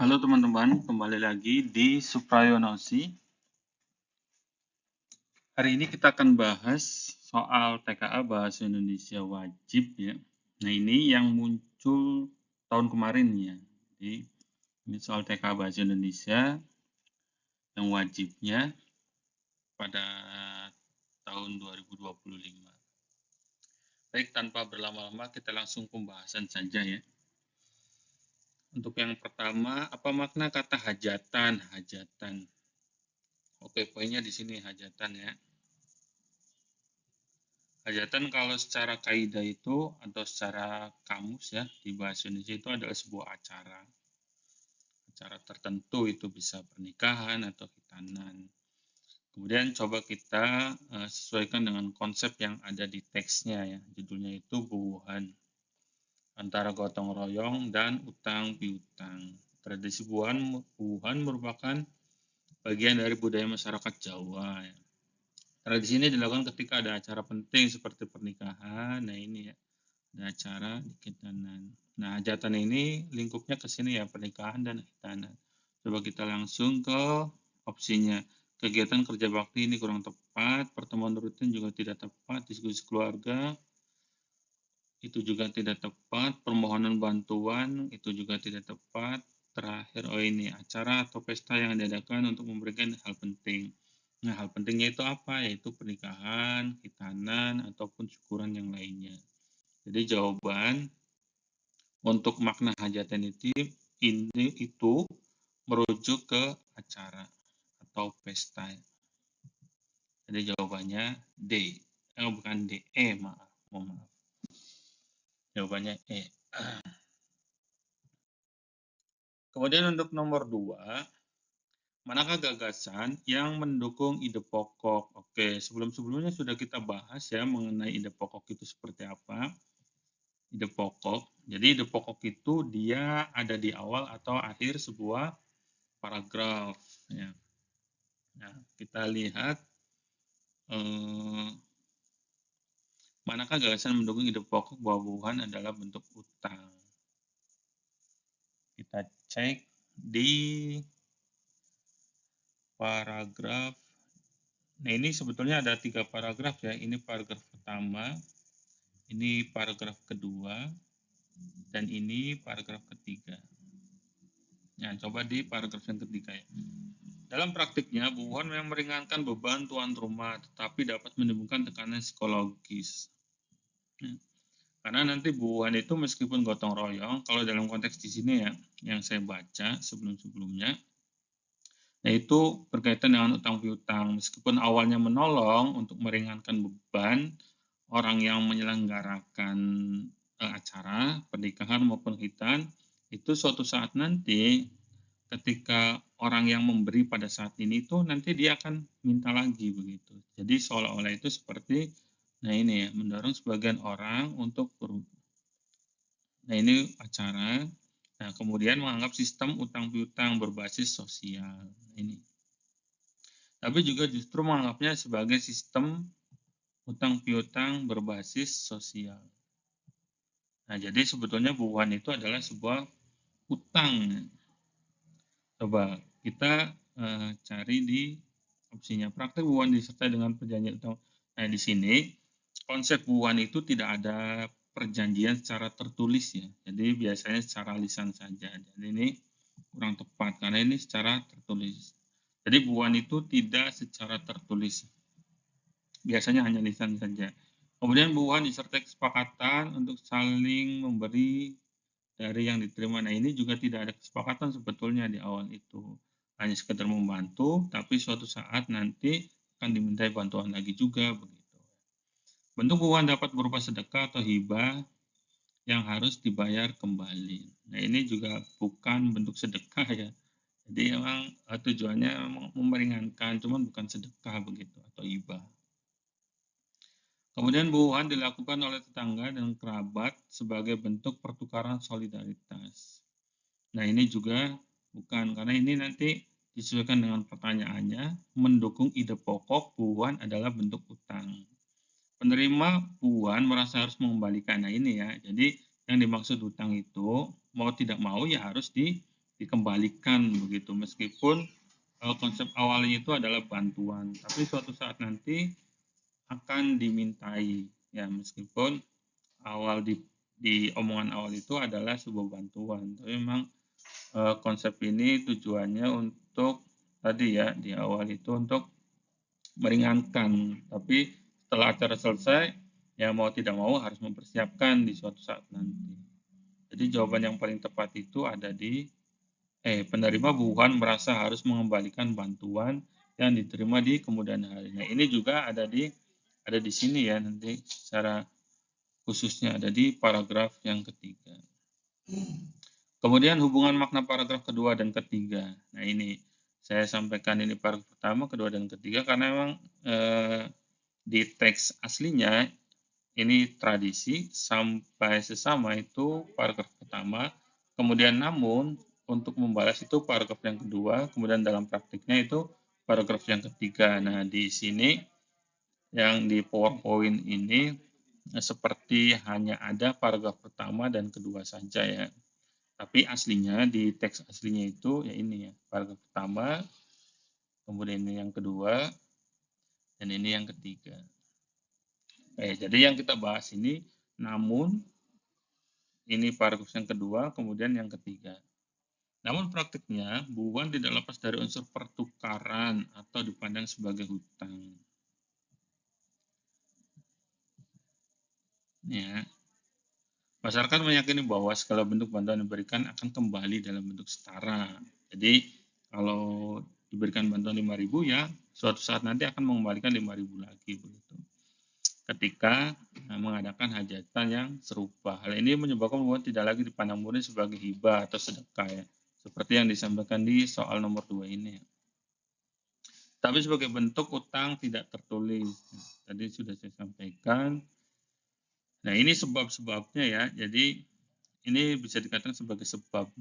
Halo teman-teman, kembali lagi di Suprayonosi. Hari ini kita akan bahas soal TKA Bahasa Indonesia Wajib ya. Nah ini yang muncul tahun kemarin ya. Jadi ini soal TKA Bahasa Indonesia yang wajibnya pada tahun 2025. Baik, tanpa berlama-lama kita langsung pembahasan saja ya. Untuk yang pertama, apa makna kata hajatan? Hajatan. Oke, poinnya di sini hajatan ya. Hajatan kalau secara kaidah itu atau secara kamus ya di bahasa Indonesia itu adalah sebuah acara. Acara tertentu itu bisa pernikahan atau khitanan. Kemudian coba kita sesuaikan dengan konsep yang ada di teksnya ya. Judulnya itu buuhan antara gotong royong dan utang piutang. Tradisi buuhan merupakan bagian dari budaya masyarakat Jawa ya. Tradisi ini dilakukan ketika ada acara penting seperti pernikahan. Nah ini ya, ada acara di khitanan. Nah, hajatan ini lingkupnya ke sini ya, pernikahan dan khitanan. Coba kita langsung ke opsinya. Kegiatan kerja bakti ini kurang tepat, pertemuan rutin juga tidak tepat, diskusi keluarga itu juga tidak tepat, permohonan bantuan itu juga tidak tepat. Terakhir, oh ini acara atau pesta yang diadakan untuk memberikan hal penting. Nah, hal pentingnya itu apa? Yaitu pernikahan, khitanan, ataupun syukuran yang lainnya. Jadi jawaban untuk makna hajatan itu merujuk ke acara atau pesta. Jadi jawabannya D. Bukan D, maaf. Mohon maaf. Jawabannya E. Kemudian untuk nomor 2, manakah gagasan yang mendukung ide pokok? Oke, sebelum-sebelumnya sudah kita bahas ya mengenai ide pokok itu seperti apa. Ide pokok. Jadi ide pokok itu dia ada di awal atau akhir sebuah paragraf ya. Nah, kita lihat manakah gagasan mendukung ide pokok bahwa buuhan adalah bentuk utang. Kita cek di paragraf. Nah, ini sebetulnya ada 3 paragraf ya. Ini paragraf pertama, ini paragraf kedua, dan ini paragraf ketiga. Nah, coba di paragraf yang ketiga ya. Dalam praktiknya, buuhan memang meringankan beban tuan rumah, tetapi dapat menimbulkan tekanan psikologis. Karena nanti buuhan itu meskipun gotong royong, kalau dalam konteks di sini ya, yang saya baca sebelum-sebelumnya, yaitu berkaitan dengan utang piutang. Meskipun awalnya menolong untuk meringankan beban orang yang menyelenggarakan acara, pernikahan maupun khitan, itu suatu saat nanti ketika orang yang memberi pada saat ini itu nanti dia akan minta lagi begitu. Jadi seolah-olah itu seperti nah ini ya, mendorong sebagian orang untuk nah ini acara. Nah, kemudian menganggap sistem utang piutang berbasis sosial. Ini. Tapi juga justru menganggapnya sebagai sistem utang piutang berbasis sosial. Nah, jadi sebetulnya buuhan itu adalah sebuah utang. Coba kita cari di opsinya praktek buuhan disertai dengan perjanjian utang. Nah, di sini konsep buuhan itu tidak ada perjanjian secara tertulis ya. Jadi biasanya secara lisan saja. Jadi ini kurang tepat karena ini secara tertulis. Jadi buuhan itu tidak secara tertulis. Biasanya hanya lisan saja. Kemudian buuhan disertai kesepakatan untuk saling memberi dari yang diterima. Nah, ini juga tidak ada kesepakatan sebetulnya di awal itu. Hanya sekedar membantu, tapi suatu saat nanti akan dimintai bantuan lagi juga begitu. Bentuk buuhan dapat berupa sedekah atau hibah yang harus dibayar kembali. Nah, ini juga bukan bentuk sedekah ya. Jadi memang tujuannya meringankan, cuman bukan sedekah begitu atau hibah. Kemudian buuhan dilakukan oleh tetangga dan kerabat sebagai bentuk pertukaran solidaritas. Nah, ini juga bukan, karena ini nanti disesuaikan dengan pertanyaannya, mendukung ide pokok buuhan adalah bentuk utang. Penerima buuhan merasa harus mengembalikan. Nah, ini ya, jadi yang dimaksud utang itu mau tidak mau ya harus dikembalikan begitu, meskipun konsep awalnya itu adalah bantuan, tapi suatu saat nanti akan dimintai ya, meskipun awal di omongan awal itu adalah sebuah bantuan, tapi memang konsep ini tujuannya untuk tadi ya di awal itu untuk meringankan, tapi setelah acara selesai ya mau tidak mau harus mempersiapkan di suatu saat nanti. Jadi jawaban yang paling tepat itu ada di penerima bukan merasa harus mengembalikan bantuan yang diterima di kemudian hari. Nah, ini juga ada di sini ya, nanti secara khususnya ada di paragraf yang ketiga. Kemudian hubungan makna paragraf kedua dan ketiga. Nah, ini saya sampaikan ini paragraf pertama, kedua, dan ketiga karena memang di teks aslinya ini tradisi sampai sesama itu paragraf pertama, kemudian namun untuk membalas itu paragraf yang kedua, kemudian dalam praktiknya itu paragraf yang ketiga. Nah, di sini yang di PowerPoint ini seperti hanya ada paragraf pertama dan kedua saja ya. Tapi aslinya di teks aslinya itu ya ini ya, paragraf pertama, kemudian ini yang kedua, dan ini yang ketiga. Jadi yang kita bahas ini namun ini paragraf yang kedua, kemudian yang ketiga. Namun praktiknya, buuan tidak lepas dari unsur pertukaran atau dipandang sebagai hutang. Ya. Masyarakat meyakini bahwa segala bentuk bantuan diberikan akan kembali dalam bentuk setara. Jadi, kalau diberikan bantuan 5.000 ya, suatu saat nanti akan mengembalikan 5.000 lagi begitu. Ketika mengadakan hajatan yang serupa. Hal ini menyebabkan buuan tidak lagi dipandang murni sebagai hibah atau sedekah ya. Seperti yang disampaikan di soal nomor 2 ini. Tapi sebagai bentuk utang tidak tertulis. Tadi sudah saya sampaikan. Nah, ini sebab-sebabnya ya. Jadi, ini bisa dikatakan sebagai sebab.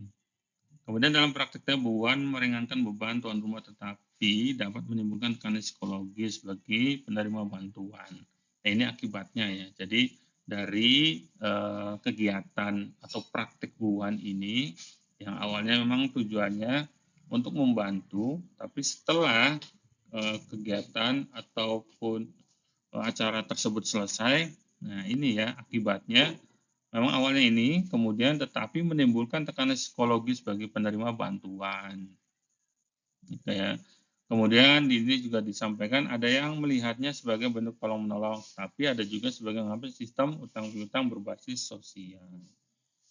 Kemudian dalam praktiknya, buuan meringankan beban tuan rumah tetapi dapat menimbulkan tekanan psikologis bagi penerima bantuan. Nah, ini akibatnya ya. Jadi, dari kegiatan atau praktik buuan ini, yang awalnya memang tujuannya untuk membantu, tapi setelah kegiatan ataupun acara tersebut selesai, nah ini ya akibatnya memang awalnya ini kemudian tetapi menimbulkan tekanan psikologis bagi penerima bantuan. Gitu ya. Kemudian ini juga disampaikan ada yang melihatnya sebagai bentuk tolong menolong, tapi ada juga sebagai mengambil sistem utang piutang berbasis sosial.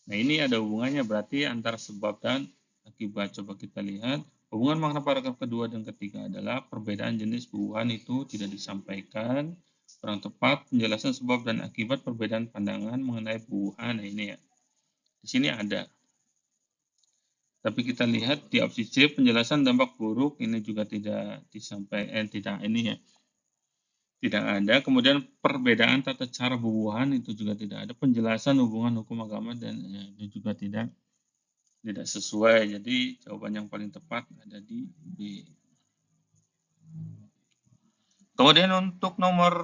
Nah, ini ada hubungannya berarti antara sebab dan akibat. Coba kita lihat. Hubungan makna paragraf kedua dan ketiga adalah perbedaan jenis buuan itu tidak disampaikan. Kurang tepat penjelasan sebab dan akibat perbedaan pandangan mengenai buuan. Nah, ini ya. Di sini ada. Tapi kita lihat di opsi C penjelasan dampak buruk ini juga tidak disampaikan, tidak ini ya. Tidak ada. Kemudian perbedaan tata cara buuan itu juga tidak ada. Penjelasan hubungan hukum agama dan itu juga tidak sesuai. Jadi jawaban yang paling tepat ada di B. Kemudian untuk nomor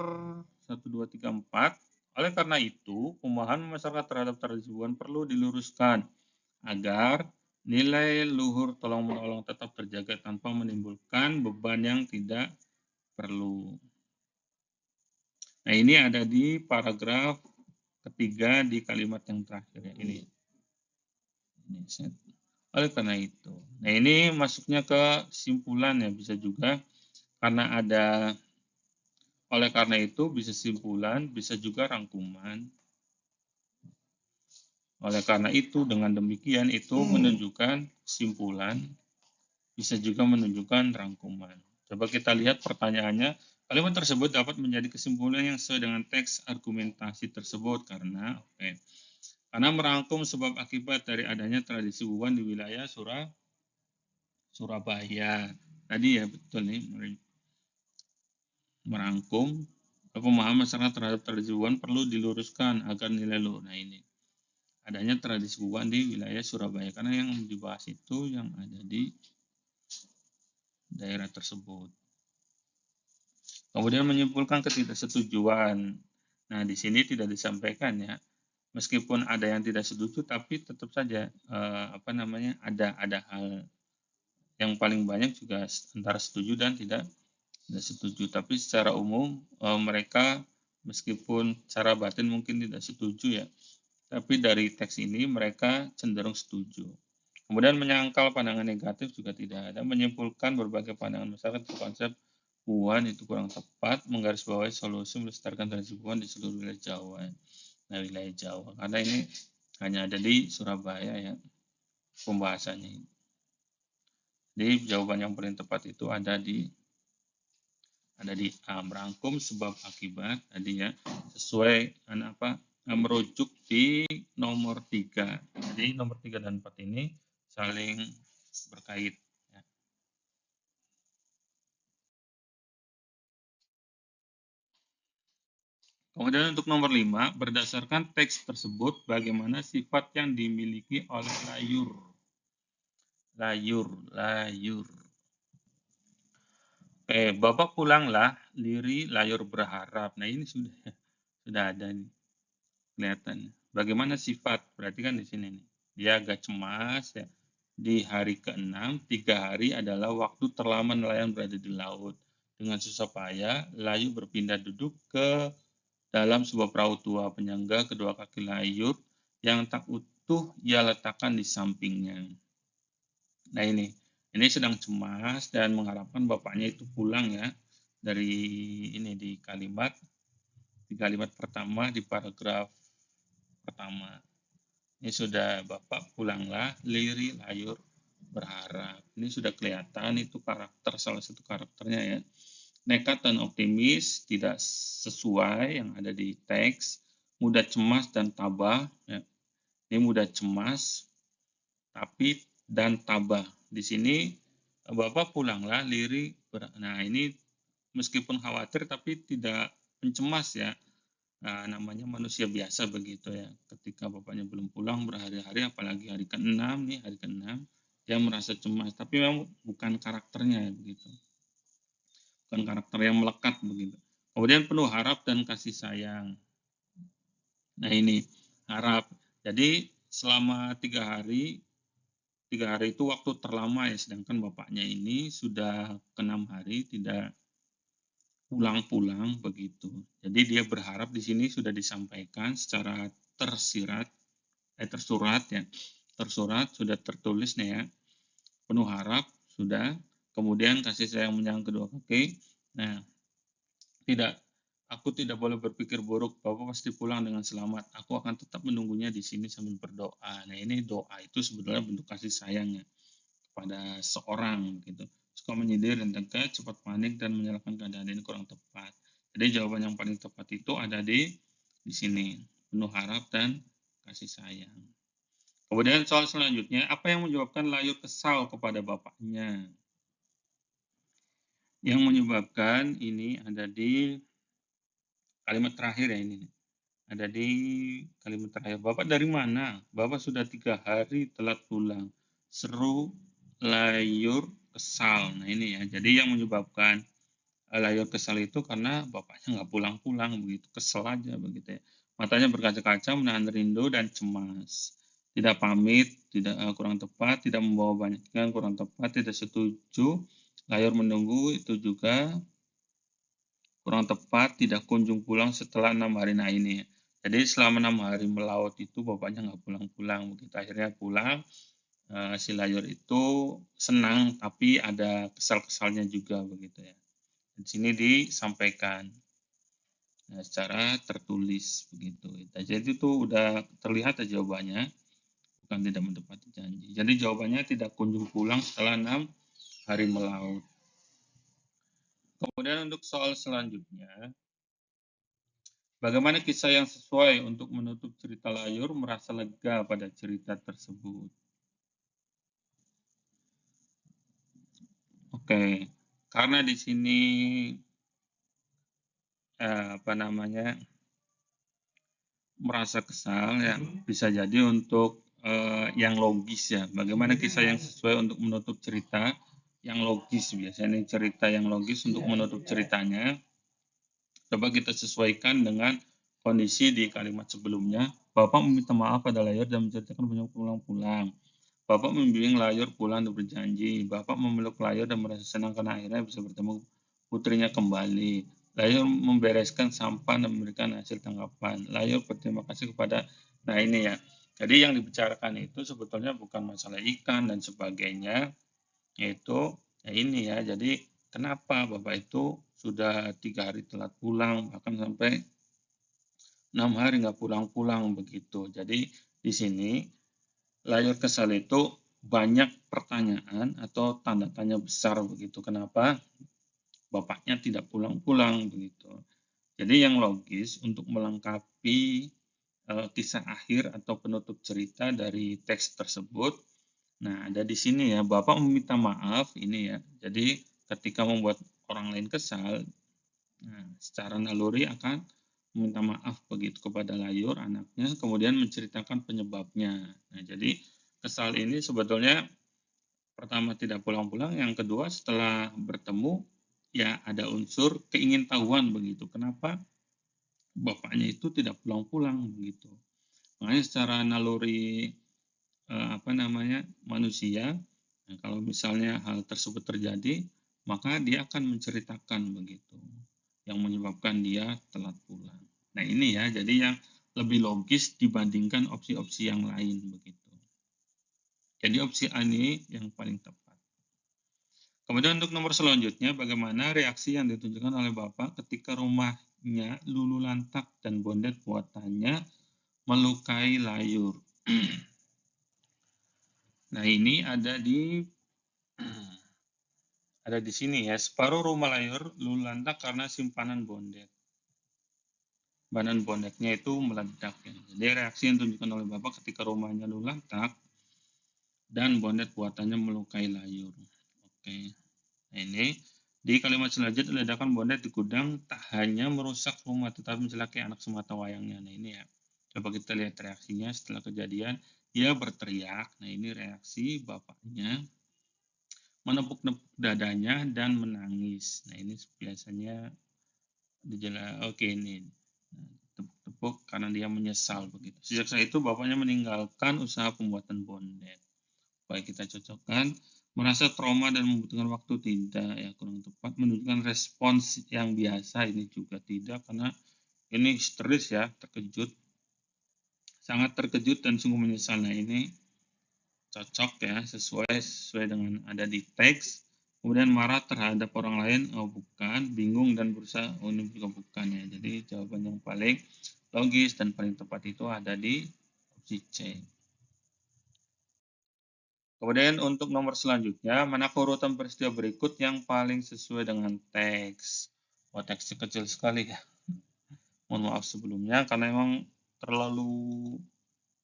1, 2, 3, 4, oleh karena itu pemahaman masyarakat terhadap tradisi buuan perlu diluruskan agar nilai luhur tolong-menolong tetap terjaga tanpa menimbulkan beban yang tidak perlu. Nah, ini ada di paragraf ketiga di kalimat yang terakhir ya, ini. Oleh karena itu. Nah, ini masuknya ke simpulan ya, bisa juga karena ada oleh karena itu bisa simpulan, bisa juga rangkuman. Oleh karena itu dengan demikian itu menunjukkan simpulan, bisa juga menunjukkan rangkuman. Coba kita lihat pertanyaannya. Kalimat tersebut dapat menjadi kesimpulan yang sesuai dengan teks argumentasi tersebut karena karena merangkum sebab akibat dari adanya tradisi buuan di wilayah Surabaya. Tadi ya betul nih, merangkum pemahaman masyarakat terhadap tradisi buuan perlu diluruskan agar nilai luhur. Nah, ini adanya tradisi buuan di wilayah Surabaya karena yang dibahas itu yang ada di daerah tersebut. Kemudian menyimpulkan ketidaksetujuan. Nah, di sini tidak disampaikan ya. meskipun ada yang tidak setuju, tapi tetap saja ada hal yang paling banyak juga antara setuju dan tidak setuju. Tapi secara umum mereka meskipun secara batin mungkin tidak setuju ya, tapi dari teks ini mereka cenderung setuju. Kemudian menyangkal pandangan negatif juga tidak ada, menyimpulkan berbagai pandangan masyarakat konsep Puan itu kurang tepat, menggarisbawahi solusi melestarikan tradisi Puan di seluruh wilayah Jawa. Nah, wilayah Jawa, karena ini hanya ada di Surabaya ya pembahasannya. Jadi jawaban yang paling tepat itu ada di A, merangkum sebab akibat tadi ya, sesuai merujuk di nomor 3. Jadi nomor 3 dan 4 ini saling berkait. Ya. Kemudian untuk nomor 5, berdasarkan teks tersebut, bagaimana sifat yang dimiliki oleh layur. Layur. Bapak pulanglah, liri layur berharap. Nah, ini sudah ada nih, kelihatan. Bagaimana sifat? Berarti kan di sini nih. Dia agak cemas ya. Di hari ke-6, 3 hari adalah waktu terlama nelayan berada di laut. Dengan susah payah, layu berpindah duduk ke dalam sebuah perahu tua penyangga kedua kaki layur yang tak utuh ia letakkan di sampingnya. Nah, ini sedang cemas dan mengharapkan bapaknya itu pulang ya. Dari ini di kalimat pertama di paragraf pertama. Ini sudah bapak pulanglah, liri layur berharap. Ini sudah kelihatan itu salah satu karakternya ya. Nekat dan optimis tidak sesuai yang ada di teks, mudah cemas dan tabah. Ya. Ini mudah cemas dan tabah. Di sini Bapak pulanglah liri. Nah, ini meskipun khawatir tapi tidak pencemas ya. Nah, namanya manusia biasa begitu ya. Ketika bapaknya belum pulang berhari-hari, apalagi hari ke-6 nih, dia merasa cemas. Tapi memang bukan karakternya ya begitu. Bukan karakter yang melekat begitu. Kemudian penuh harap dan kasih sayang. Nah, ini harap. Jadi selama 3 hari itu waktu terlama ya, sedangkan bapaknya ini sudah ke-6 hari tidak pulang-pulang begitu. Jadi dia berharap di sini sudah disampaikan secara tersurat sudah tertulis nih ya. Penuh harap sudah, kemudian kasih sayang menyayang kedua kaki. Nah, aku tidak boleh berpikir buruk, Bapak pasti pulang dengan selamat. Aku akan tetap menunggunya di sini sambil berdoa. Nah, ini doa itu sebetulnya bentuk kasih sayangnya kepada seorang gitu. Suka menyindir dan tegas, cepat panik dan menyalahkan keadaan ini kurang tepat. Jadi jawaban yang paling tepat itu ada di sini, penuh harap dan kasih sayang. Kemudian soal selanjutnya, apa yang menyebabkan layur kesal kepada bapaknya? Yang menyebabkan ini ada di kalimat terakhir ya ini. Ada di kalimat terakhir. Bapak dari mana? Bapak sudah 3 hari telat pulang. Seru layur kesal. Nah, ini ya. Jadi yang menyebabkan layur kesal itu karena bapaknya nggak pulang-pulang begitu. Kesel aja begitu ya. Matanya berkaca-kaca menahan rindu dan cemas. Tidak pamit, tidak kurang tepat, tidak membawa banyak ikan, kurang tepat, tidak setuju. Layur menunggu itu juga kurang tepat, tidak kunjung pulang setelah 6 hari. Nah, ini ya. Jadi selama 6 hari melaut itu bapaknya nggak pulang-pulang. Begitu akhirnya pulang, si layur itu senang, tapi ada kesal-kesalnya juga begitu ya. Di sini disampaikan secara tertulis begitu. Jadi itu udah terlihat ya jawabannya, bukan tidak menepati janji. Jadi jawabannya tidak kunjung pulang setelah 6 hari melaut. Kemudian untuk soal selanjutnya, bagaimana kisah yang sesuai untuk menutup cerita layur merasa lega pada cerita tersebut? Oke, karena di sini merasa kesal ya, bisa jadi untuk yang logis ya. Bagaimana kisah yang sesuai untuk menutup cerita yang logis, biasanya cerita yang logis untuk menutup ceritanya. Coba kita sesuaikan dengan kondisi di kalimat sebelumnya. Bapak meminta maaf pada layur dan menceritakan banyak pulang-pulang. Bapak membimbing layur pulang dan berjanji. Bapak memeluk layur dan merasa senang karena akhirnya bisa bertemu putrinya kembali. Layur membereskan sampah dan memberikan hasil tangkapan. Layur berterima kasih kepada, nah ini ya. Jadi yang dibicarakan itu sebetulnya bukan masalah ikan dan sebagainya, yaitu ya ini ya. Jadi kenapa Bapak itu sudah 3 hari telat pulang, bahkan sampai 6 hari nggak pulang-pulang begitu. Jadi di sini layur kesal itu banyak pertanyaan atau tanda tanya besar begitu. Kenapa bapaknya tidak pulang-pulang begitu. Jadi yang logis untuk melengkapi kisah akhir atau penutup cerita dari teks tersebut. Nah, ada di sini ya, Bapak meminta maaf ini ya. Jadi ketika membuat orang lain kesal, nah, secara naluri akan meminta maaf begitu kepada layur anaknya, kemudian menceritakan penyebabnya. Nah, jadi kesal ini sebetulnya pertama tidak pulang-pulang, yang kedua setelah bertemu ya ada unsur keingintahuan begitu. Kenapa bapaknya itu tidak pulang-pulang begitu. Makanya secara naluri manusia, nah, kalau misalnya hal tersebut terjadi, maka dia akan menceritakan begitu, yang menyebabkan dia telat pulang. Nah ini ya, jadi yang lebih logis dibandingkan opsi-opsi yang lain begitu. Jadi opsi A ini yang paling tepat. Kemudian untuk nomor selanjutnya, bagaimana reaksi yang ditunjukkan oleh Bapak ketika rumahnya lulu lantak dan bondet buatannya melukai layur. Nah ini ada di sini ya, separuh rumah layur lulu lantak karena simpanan bondet. Badan bondetnya itu meledak ya. Jadi reaksi yang ditunjukkan oleh Bapak ketika rumahnya lulu lantak dan bondet buatannya melukai layur. Oke. Nah, ini di kalimat selanjutnya, ledakan bondet di gudang tak hanya merusak rumah tetapi mencelakai anak semata wayangnya. Nah ini ya, coba kita lihat reaksinya setelah kejadian. Dia berteriak. Nah ini reaksi bapaknya, menepuk-nepuk dadanya dan menangis. Nah ini biasanya oke ini. Nah, tepuk-tepuk karena dia menyesal begitu. Sejak saat itu bapaknya meninggalkan usaha pembuatan bondet. Baik kita cocokkan, merasa trauma dan membutuhkan waktu tidak ya, kurang tepat. Menunjukkan respons yang biasa ini juga tidak, karena ini histeris ya, terkejut, sangat terkejut dan sungguh menyesal. Nah ini cocok ya, sesuai dengan ada di teks. Kemudian marah terhadap orang lain, oh bukan, bingung dan berusaha, oh ini juga bukan ya. Jadi jawaban yang paling logis dan paling tepat itu ada di opsi C. Kemudian untuk nomor selanjutnya, mana urutan peristiwa berikut yang paling sesuai dengan teks? Wah, teksnya kecil sekali ya. Mohon maaf sebelumnya karena memang terlalu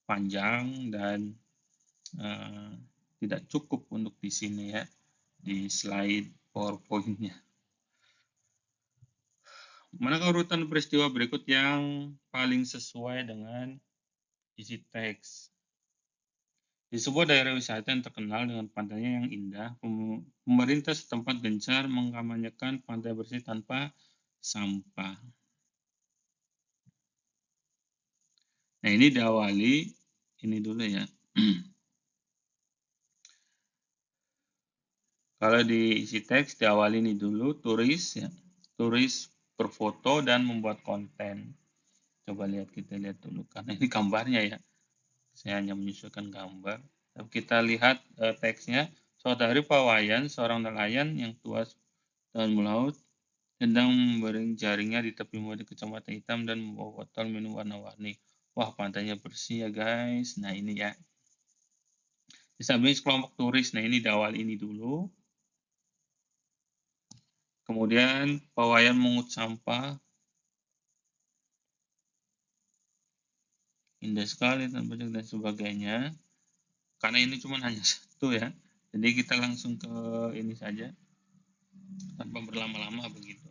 panjang dan tidak cukup untuk di sini ya, di slide PowerPoint-nya. Manakah urutan peristiwa berikut yang paling sesuai dengan isi teks? Di sebuah daerah wisata yang terkenal dengan pantainya yang indah, pemerintah setempat gencar mengkampanyekan pantai bersih tanpa sampah. Nah, ini diawali ini dulu ya. Kalau di isi teks diawali ini dulu, turis ya. Turis berfoto dan membuat konten. Coba kita lihat dulu karena ini gambarnya ya. Saya hanya menyesuaikan gambar. Kita lihat teksnya. Suatu hari Pawayan, seorang nelayan yang tua dan melaut, sedang membaring jaringnya di tepi mudi kecamatan hitam dan membawa botol minum warna-warni. Wah, pantainya bersih ya guys. Nah ini ya. Di samping kelompok turis. Nah ini di awal ini dulu. Kemudian Pawayan mengut sampah. Indah sekali tanpa dan sebagainya. Karena ini cuma hanya satu ya. Jadi kita langsung ke ini saja. Tanpa berlama-lama begitu.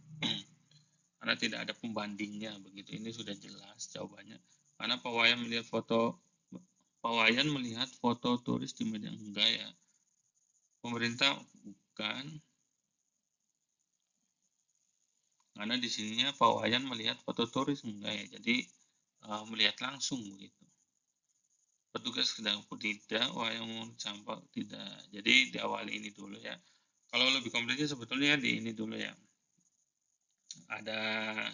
Karena tidak ada pembandingnya begitu. Ini sudah jelas jawabannya. Karena Pawayan melihat foto turis di media, enggak ya. Pemerintah bukan. Karena di sininya Pawayan melihat foto turis enggak ya. Jadi melihat langsung begitu. petugas ke dapur tidak, wayang mengungut sampah tidak. Jadi diawali ini dulu ya. Kalau lebih kompleksnya sebetulnya di ini dulu ya. Ada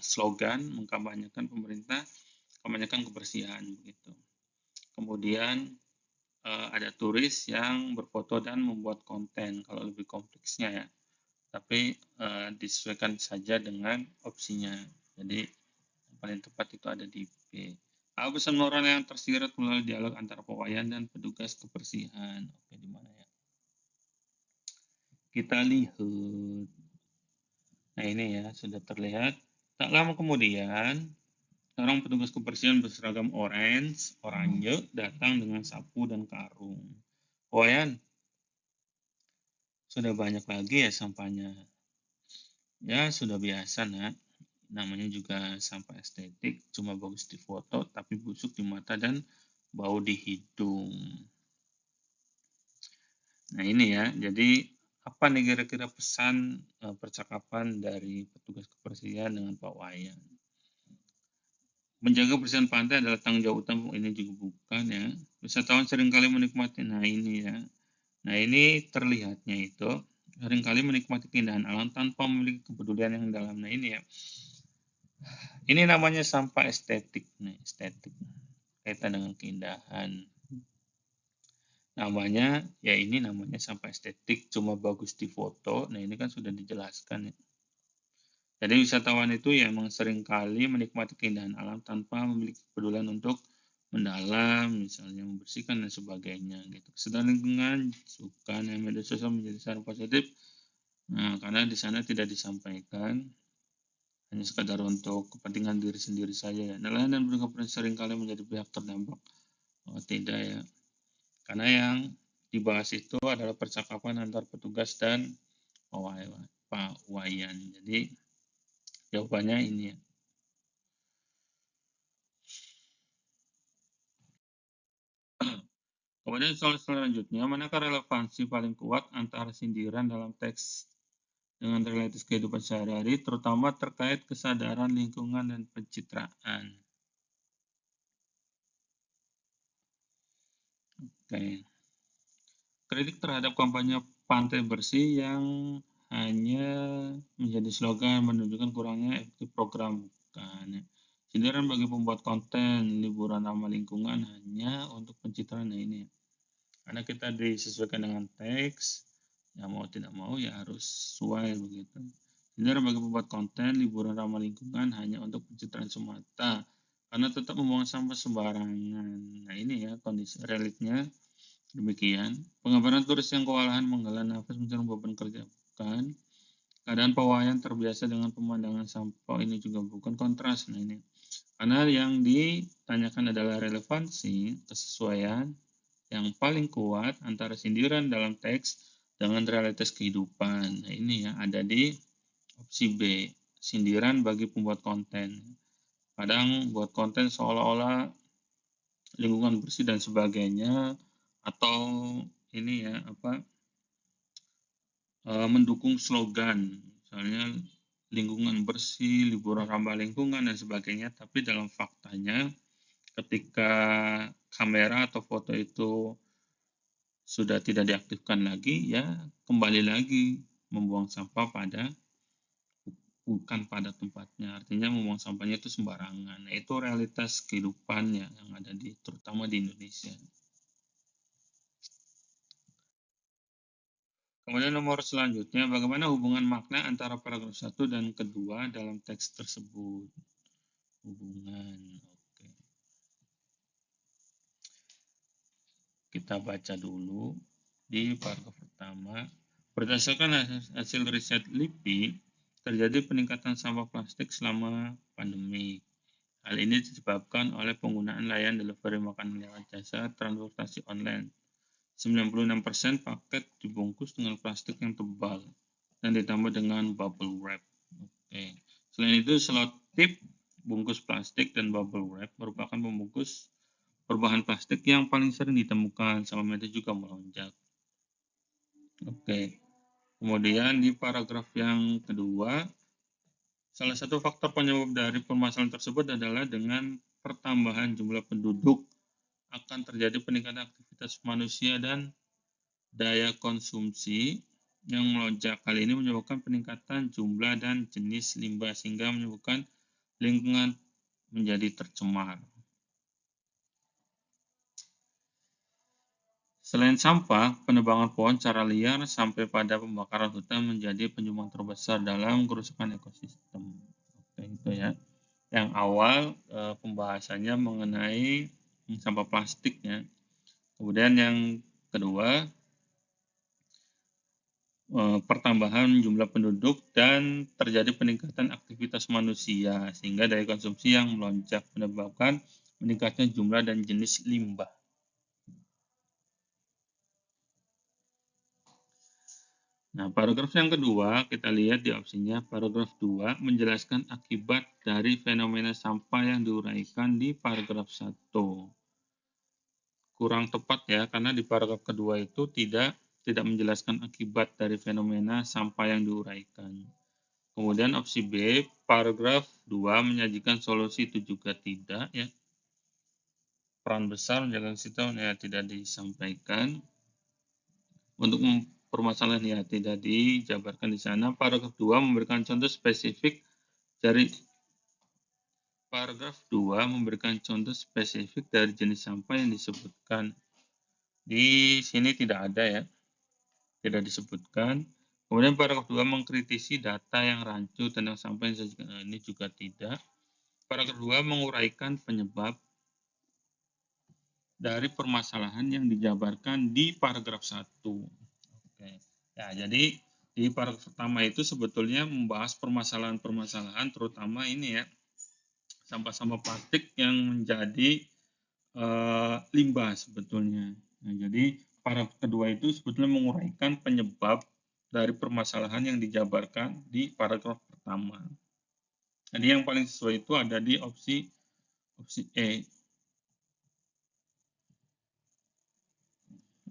slogan mengkampanyekan pemerintah, kampanyekan kebersihan begitu. Kemudian ada turis yang berfoto dan membuat konten kalau lebih kompleksnya ya. Tapi disesuaikan saja dengan opsinya. Jadi yang paling tepat itu ada di B. Pesan moral yang tersirat melalui dialog antara pewayan dan petugas kebersihan. Oke, di mana ya? Kita lihat. Nah, ini ya, sudah terlihat. Tak lama kemudian, seorang petugas kebersihan berseragam oranye, datang dengan sapu dan karung. Pewayan, sudah banyak lagi ya sampahnya. Ya, sudah biasa, nak. Namanya juga sampah estetik, cuma bagus di foto, tapi busuk di mata dan bau di hidung. Nah ini ya, jadi apa nih kira-kira pesan percakapan dari petugas kebersihan dengan Pak Wayan? Menjaga kebersihan pantai adalah tanggung jawab utama, ini juga bukan ya. Wisatawan seringkali menikmati, nah ini ya. Nah ini terlihatnya itu, seringkali menikmati keindahan alam tanpa memiliki kepedulian yang dalam. Nah ini ya. Ini namanya sampah estetik, nih, estetik. Kaitan dengan keindahan. Namanya, ya ini namanya sampah estetik, cuma bagus di foto. Nah ini kan sudah dijelaskan ya. Jadi wisatawan itu ya memang seringkali menikmati keindahan alam tanpa memiliki kepedulian untuk mendalam, misalnya membersihkan dan sebagainya. Gitu. Kesedaran lingkungan, suka media sosial menjadi saran positif. Nah, karena di sana tidak disampaikan hanya sekadar untuk kepentingan diri sendiri saja ya. Nelayan dan pengguna seringkali menjadi pihak terdampak. Oh, tidak ya. Karena yang dibahas itu adalah percakapan antar petugas dan Pak Wayan. Jadi jawabannya ini ya. Kemudian soal selanjutnya, manakah relevansi paling kuat antara sindiran dalam teks dengan realitas kehidupan sehari-hari, terutama terkait kesadaran lingkungan dan pencitraan? Oke. Kritik terhadap kampanye pantai bersih yang hanya menjadi slogan menunjukkan kurangnya efektif program, bukan ya. Sindiran bagi pembuat konten liburan ramah lingkungan hanya untuk pencitraan. Nah ini karena kita disesuaikan dengan teks, ya mau tidak mau ya harus sesuai begitu. Sindiran bagi pembuat konten liburan ramah lingkungan hanya untuk pencitraan semata karena tetap membuang sampah sembarangan. Nah ini ya kondisi realitinya demikian. Penggambaran turis yang kewalahan menghela nafas mencari beban kerja, bukan. Keadaan pewayan terbiasa dengan pemandangan sampah, ini juga bukan. Kontras. Nah ini karena yang ditanyakan adalah relevansi kesesuaian yang paling kuat antara sindiran dalam teks dengan realitas kehidupan. Nah ini ya ada di opsi B, sindiran bagi pembuat konten. Kadang buat konten seolah-olah lingkungan bersih dan sebagainya, atau ini ya apa mendukung slogan, misalnya lingkungan bersih, liburan ramah lingkungan dan sebagainya, tapi dalam faktanya ketika kamera atau foto itu sudah tidak diaktifkan lagi, ya kembali lagi membuang sampah bukan pada tempatnya. Artinya membuang sampahnya itu sembarangan. Nah, itu realitas kehidupannya yang ada terutama di Indonesia. Kemudian nomor selanjutnya, bagaimana hubungan makna antara paragraf 1 dan kedua dalam teks tersebut? Hubungan, oke. Kita baca dulu di paragraf pertama. Berdasarkan hasil riset LIPI, terjadi peningkatan sampah plastik selama pandemi. Hal ini disebabkan oleh penggunaan layanan delivery makanan lewat jasa transportasi online. 96% paket dibungkus dengan plastik yang tebal dan ditambah dengan bubble wrap. Oke. Selain itu, selotip, bungkus plastik, dan bubble wrap merupakan pembungkus berbahan plastik yang paling sering ditemukan, sama itu juga melonjak. Oke. Kemudian di paragraf yang kedua, salah satu faktor penyebab dari permasalahan tersebut adalah dengan pertambahan jumlah penduduk. akan terjadi peningkatan aktivitas manusia dan daya konsumsi yang melonjak. Kali ini menyebabkan peningkatan jumlah dan jenis limbah sehingga menyebabkan lingkungan menjadi tercemar. Selain sampah, penebangan pohon secara liar sampai pada pembakaran hutan menjadi penyumbang terbesar dalam kerusakan ekosistem. Oke, itu ya. Yang awal pembahasannya mengenai sampah plastik ya. Kemudian yang kedua, pertambahan jumlah penduduk dan terjadi peningkatan aktivitas manusia sehingga daya konsumsi yang melonjak menyebabkan meningkatnya jumlah dan jenis limbah. Nah, paragraf yang kedua kita lihat di opsinya paragraf 2 menjelaskan akibat dari fenomena sampah yang diuraikan di paragraf 1. Kurang tepat ya, karena di paragraf kedua itu tidak menjelaskan akibat dari fenomena sampah yang diuraikan. Kemudian opsi B, paragraf 2 menyajikan solusi itu juga tidak ya. Peran besar menjaga ekosistem ya tidak disampaikan. Untuk permasalahan ya tidak dijabarkan di sana. Paragraf 2 memberikan contoh spesifik dari paragraf 2 memberikan contoh spesifik dari jenis sampah yang disebutkan. Di sini tidak ada ya. Tidak disebutkan. Kemudian paragraf 2 mengkritisi data yang rancu tentang sampah yang disajikan. Nah, ini juga tidak. Paragraf 2 menguraikan penyebab dari permasalahan yang dijabarkan di paragraf 1. Oke. Ya, jadi di paragraf pertama itu sebetulnya membahas permasalahan-permasalahan terutama ini ya, sampah-sampah plastik yang menjadi limbah sebetulnya. Nah, jadi paragraf kedua itu sebetulnya menguraikan penyebab dari permasalahan yang dijabarkan di paragraf pertama. Jadi yang paling sesuai itu ada di opsi E.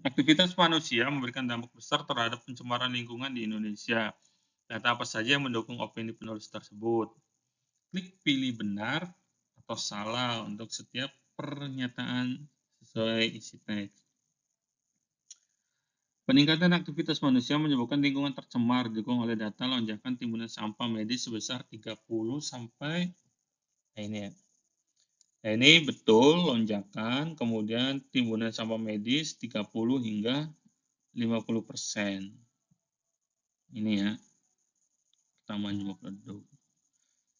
Aktivitas manusia memberikan dampak besar terhadap pencemaran lingkungan di Indonesia. Data apa saja yang mendukung opini penulis tersebut? Klik pilih benar atau salah untuk setiap pernyataan sesuai isi teks. Peningkatan aktivitas manusia menyebabkan lingkungan tercemar didukung oleh data lonjakan timbunan sampah medis sebesar 30 sampai ini ya. Nah, ini betul lonjakan, kemudian timbunan sampah medis 30 hingga 50%. Ini ya. Pertambahan jumlah penduduk.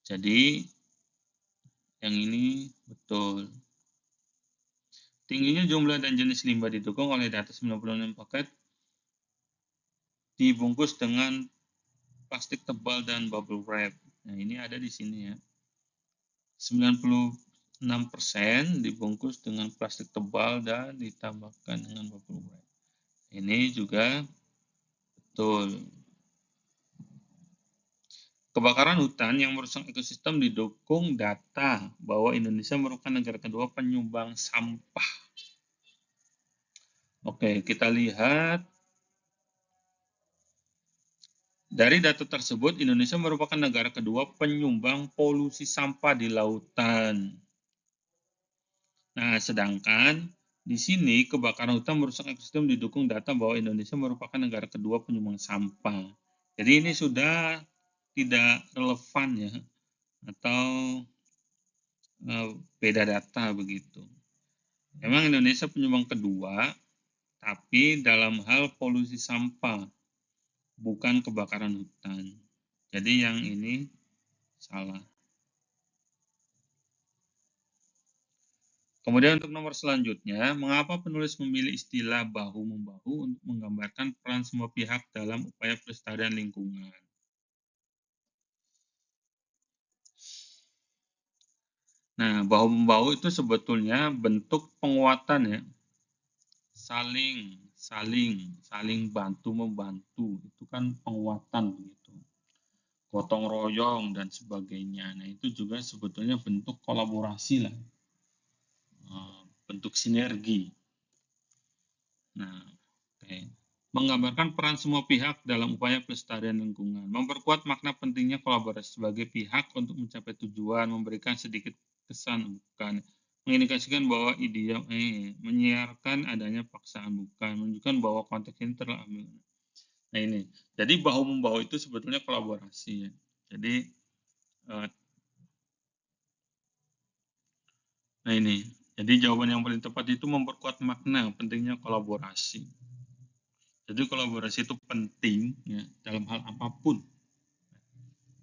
Jadi yang ini betul. Tingginya jumlah dan jenis limbah didukung oleh data 96 paket dibungkus dengan plastik tebal dan bubble wrap. Nah, ini ada di sini ya. 96% dibungkus dengan plastik tebal dan ditambahkan dengan bubble wrap. Ini juga betul. Kebakaran hutan yang merusak ekosistem didukung data bahwa Indonesia merupakan negara kedua penyumbang sampah. Oke, kita lihat. Dari data tersebut, Indonesia merupakan negara kedua penyumbang polusi sampah di lautan. Nah, sedangkan di sini kebakaran hutan merusak ekosistem didukung data bahwa Indonesia merupakan negara kedua penyumbang sampah. Jadi ini sudah tidak relevan ya, atau beda data begitu. Memang Indonesia penyumbang kedua, tapi dalam hal polusi sampah, bukan kebakaran hutan. Jadi yang ini salah. Kemudian untuk nomor selanjutnya, mengapa penulis memilih istilah bahu-membahu untuk menggambarkan peran semua pihak dalam upaya pelestarian lingkungan? Nah, bahu-membahu itu sebetulnya bentuk penguatan ya. Saling bantu-membantu. Itu kan penguatan begitu. Gotong royong dan sebagainya. Nah, itu juga sebetulnya bentuk kolaborasi lah. Bentuk sinergi. Nah, menggambarkan peran semua pihak dalam upaya pelestarian lingkungan, memperkuat makna pentingnya kolaborasi sebagai pihak untuk mencapai tujuan, memberikan sedikit kesan bukan. mengindikasikan bahwa menyiarkan adanya paksaan, bukan, menunjukkan bahwa konteks ini telah ambil. Nah ini, jadi bahu-membahu itu sebetulnya kolaborasi ya. Jadi, nah ini, jadi jawaban yang paling tepat itu memperkuat makna pentingnya kolaborasi. Jadi kolaborasi itu penting ya dalam hal apapun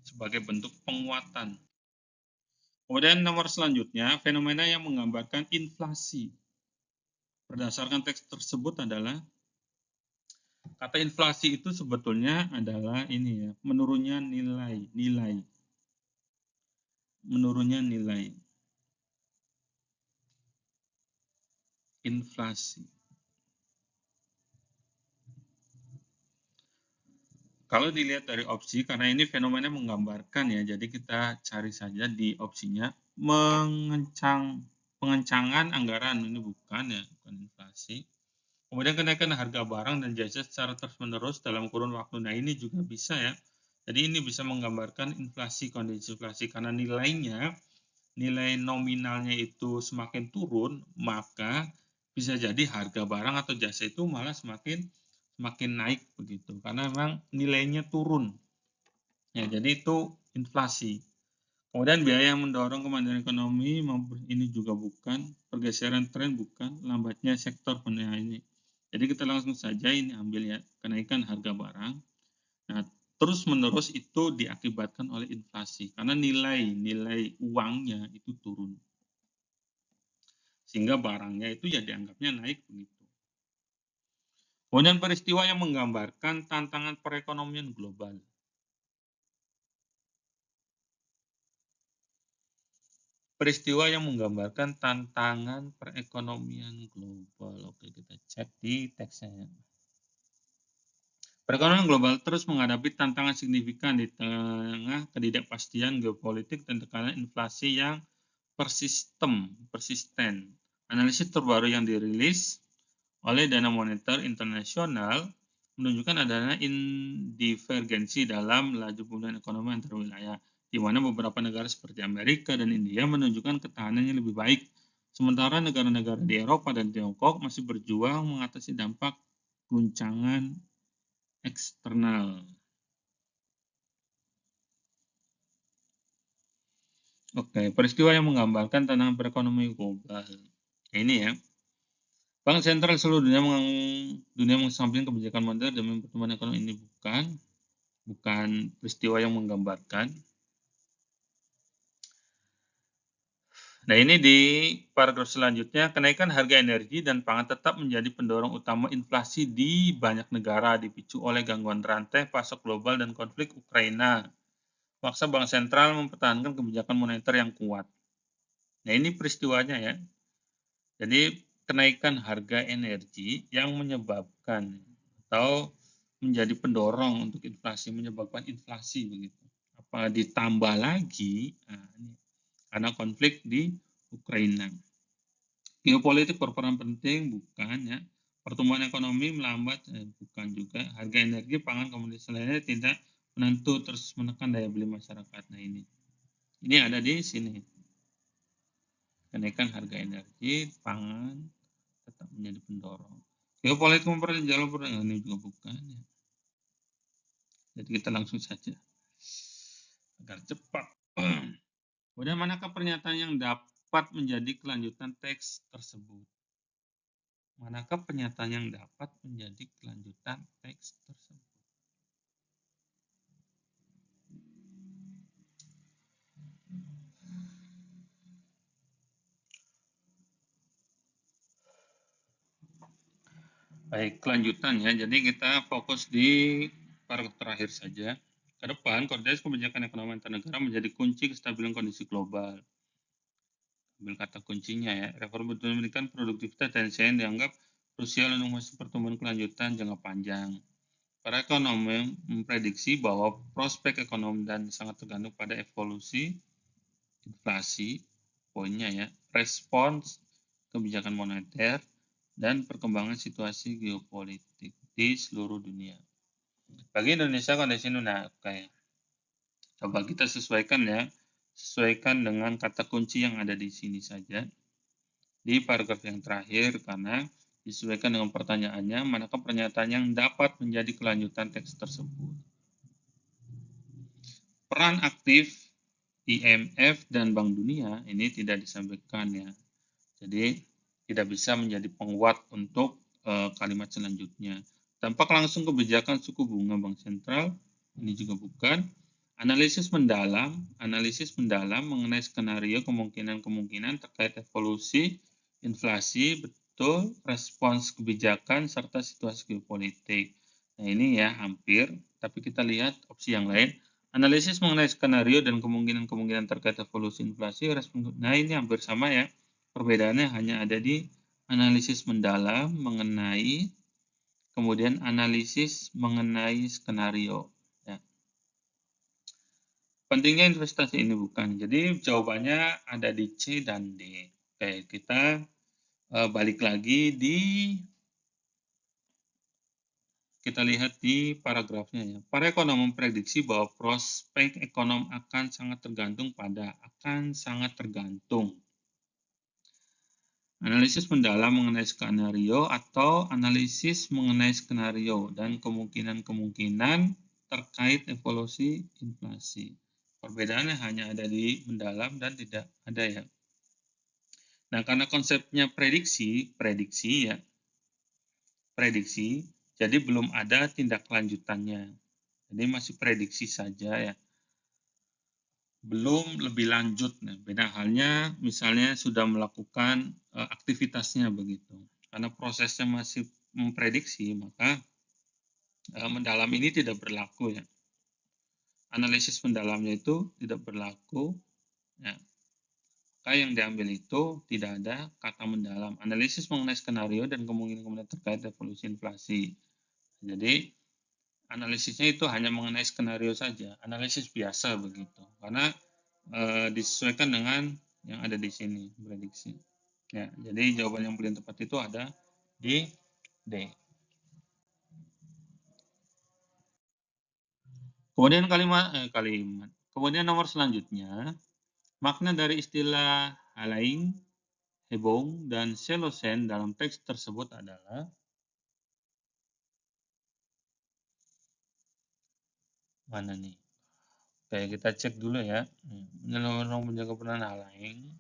sebagai bentuk penguatan. Kemudian nomor selanjutnya, fenomena yang menggambarkan inflasi. Berdasarkan teks tersebut adalah kata inflasi itu sebetulnya adalah ini ya, menurunnya nilai. Menurunnya nilai. Inflasi. Kalau dilihat dari opsi, karena ini fenomena menggambarkan ya, jadi kita cari saja di opsinya pengencangan anggaran, ini bukan ya, bukan inflasi. Kemudian kenaikan harga barang dan jasa secara terus-menerus dalam kurun waktu. Nah ini juga bisa ya. Jadi ini bisa menggambarkan inflasi, kondisi inflasi karena nilai nominalnya itu semakin turun, maka bisa jadi harga barang atau jasa itu malah semakin naik begitu karena memang nilainya turun. Ya, jadi itu inflasi. Kemudian biaya yang mendorong kemandirian ekonomi ini juga bukan, pergeseran tren bukan, lambatnya sektor penilaian ini. Jadi kita langsung saja ini ambil ya, kenaikan harga barang. Nah, terus-menerus itu diakibatkan oleh inflasi karena nilai uangnya itu turun. Sehingga barangnya itu ya dianggapnya naik begitu. Kemudian peristiwa yang menggambarkan tantangan perekonomian global. Peristiwa yang menggambarkan tantangan perekonomian global. Oke, kita cek di teksnya. Perekonomian global terus menghadapi tantangan signifikan di tengah ketidakpastian geopolitik dan tekanan inflasi yang persisten. Analisis terbaru yang dirilis oleh Dana Moneter Internasional menunjukkan adanya divergensi dalam laju pemulihan ekonomi antar wilayah, di mana beberapa negara seperti Amerika dan India menunjukkan ketahanan yang lebih baik, sementara negara-negara di Eropa dan Tiongkok masih berjuang mengatasi dampak guncangan eksternal. Oke, peristiwa yang menggambarkan tantangan perekonomian global. Ini ya. Bank sentral seluruh dunia mengesampingkan kebijakan moneter demi pertumbuhan ekonomi ini bukan peristiwa yang menggambarkan. Nah, ini di paragraf selanjutnya, kenaikan harga energi dan pangan tetap menjadi pendorong utama inflasi di banyak negara dipicu oleh gangguan rantai pasok global dan konflik Ukraina. Paksa bank sentral mempertahankan kebijakan moneter yang kuat. Nah, ini peristiwanya ya. Jadi kenaikan harga energi yang menyebabkan atau menjadi pendorong untuk inflasi, menyebabkan inflasi begitu. Apa ditambah lagi karena konflik di Ukraina. Geopolitik berperan penting, bukan ya. Pertumbuhan ekonomi melambat, bukan juga. Harga energi, pangan, komoditas lainnya tidak menentu terus menekan daya beli masyarakat. Nah ini ada di sini. Kenaikan harga energi, pangan tetap menjadi pendorong. Geopolitik memperoleh jalur perdagangan ini juga bukan ya. Jadi kita langsung saja agar cepat. Kemudian manakah pernyataan yang dapat menjadi kelanjutan teks tersebut? Manakah pernyataan yang dapat menjadi kelanjutan teks tersebut? Baik, kelanjutannya. Jadi kita fokus di paragraf terakhir saja. Ke depan, koordinasi kebijakan ekonomi antar negara menjadi kunci kestabilan kondisi global. Ambil kata kuncinya ya. Reform pendidikan, produktivitas, dan sains dianggap krusial untuk masa pertumbuhan kelanjutan jangka panjang. Para ekonom memprediksi bahwa prospek ekonomi dan sangat tergantung pada evolusi inflasi, poinnya ya, respons kebijakan moneter, dan perkembangan situasi geopolitik di seluruh dunia. Bagi Indonesia kondisi ini kayak coba kita sesuaikan ya, sesuaikan dengan kata kunci yang ada di sini saja. di paragraf yang terakhir karena disesuaikan dengan pertanyaannya, manakah pernyataan yang dapat menjadi kelanjutan teks tersebut. Peran aktif IMF dan Bank Dunia ini tidak disampaikan ya. Jadi tidak bisa menjadi penguat untuk kalimat selanjutnya. Dampak langsung kebijakan suku bunga Bank Sentral ini juga bukan. Analisis mendalam mengenai skenario kemungkinan-kemungkinan terkait evolusi inflasi, betul, respons kebijakan serta situasi geopolitik. Nah, ini ya hampir, tapi kita lihat opsi yang lain. Analisis mengenai skenario dan kemungkinan-kemungkinan terkait evolusi inflasi, respons. Nah, ini hampir sama ya. Perbedaannya hanya ada di analisis mendalam mengenai, kemudian analisis mengenai skenario. Ya. Pentingnya investasi ini bukan. Jadi jawabannya ada di C dan D. Oke, kita balik lagi kita lihat di paragrafnya ya. Para ekonom memprediksi bahwa prospek ekonom akan sangat tergantung Analisis mendalam mengenai skenario atau analisis mengenai skenario dan kemungkinan-kemungkinan terkait evolusi inflasi. Perbedaannya hanya ada di mendalam dan tidak ada ya. Nah, karena konsepnya prediksi ya, jadi belum ada tindak lanjutannya. Jadi masih prediksi saja ya. Belum lebih lanjut. Nah, beda halnya misalnya sudah melakukan aktivitasnya begitu. Karena prosesnya masih memprediksi, maka mendalam ini tidak berlaku ya. Analisis mendalamnya itu tidak berlaku. Ya. Maka yang diambil itu tidak ada kata mendalam. Analisis mengenai skenario dan kemungkinan-kemungkinan terkait evolusi inflasi. Jadi analisisnya itu hanya mengenai skenario saja, analisis biasa begitu. Karena disesuaikan dengan yang ada di sini, prediksi. Ya, jadi jawaban yang paling tepat itu ada di D. Kemudian kalimat. Kemudian nomor selanjutnya, makna dari istilah halaing, hebong, dan selosen dalam teks tersebut adalah mana nih? Oke, kita cek dulu ya. Menyelonong menjaga peranan halaing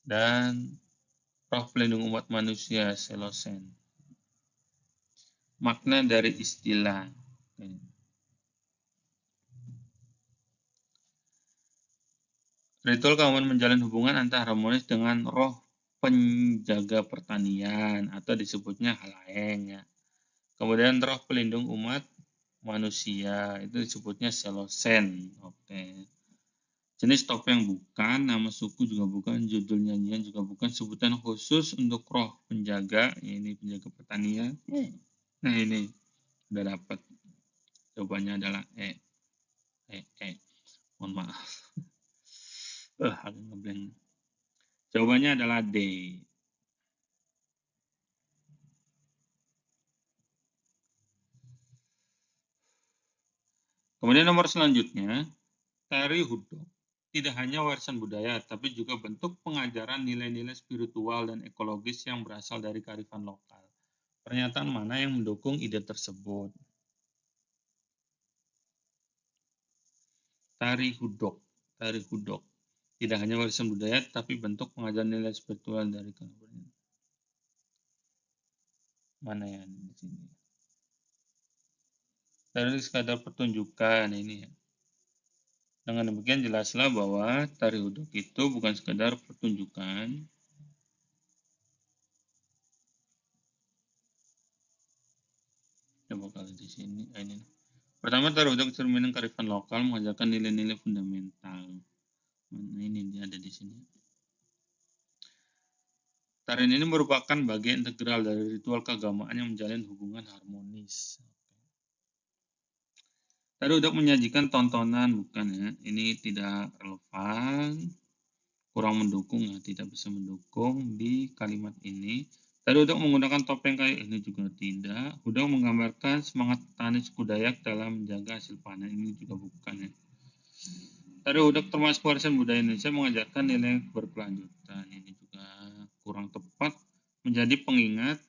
dan roh pelindung umat manusia selosen. Makna dari istilah. Ritual keagamaan menjalin hubungan antar harmonis dengan roh penjaga pertanian atau disebutnya halaeng ya. Kemudian roh pelindung umat manusia itu disebutnya selosen. Oke. Jenis topeng bukan, nama suku juga bukan, judul nyanyian juga bukan, sebutan khusus untuk roh penjaga, ini penjaga pertanian. Nah ini udah dapat. Jawabannya adalah E. Mohon maaf. Agak ngeblank. Jawabannya adalah D. Kemudian nomor selanjutnya, tari hudok tidak hanya warisan budaya, tapi juga bentuk pengajaran nilai-nilai spiritual dan ekologis yang berasal dari kearifan lokal. Pernyataan mana yang mendukung ide tersebut? Tari hudok tidak hanya warisan budaya, tapi bentuk pengajaran nilai spiritual dari kearifan. Mana yang di sini? Tari sekadar pertunjukan ini ya. Dengan demikian jelaslah bahwa tari hudok itu bukan sekadar pertunjukan. Coba kalau di sini ini. Pertama, tari hudok cerminan kearifan lokal mengajarkan nilai-nilai fundamental. Nah, ini dia ada di sini. Tarian ini merupakan bagian integral dari ritual keagamaan yang menjalin hubungan harmonis. Tari hudok menyajikan tontonan, bukan ya? Ini tidak relevan, kurang mendukung ya, tidak bisa mendukung di kalimat ini. Tari hudok menggunakan topeng kayu, ini juga tidak. Hudok menggambarkan semangat petani suku Dayak dalam menjaga hasil panen, ini juga bukan ya. Tari Hudok termasuk warisan budaya Indonesia mengajarkan nilai berkelanjutan. Ini juga kurang tepat, menjadi pengingat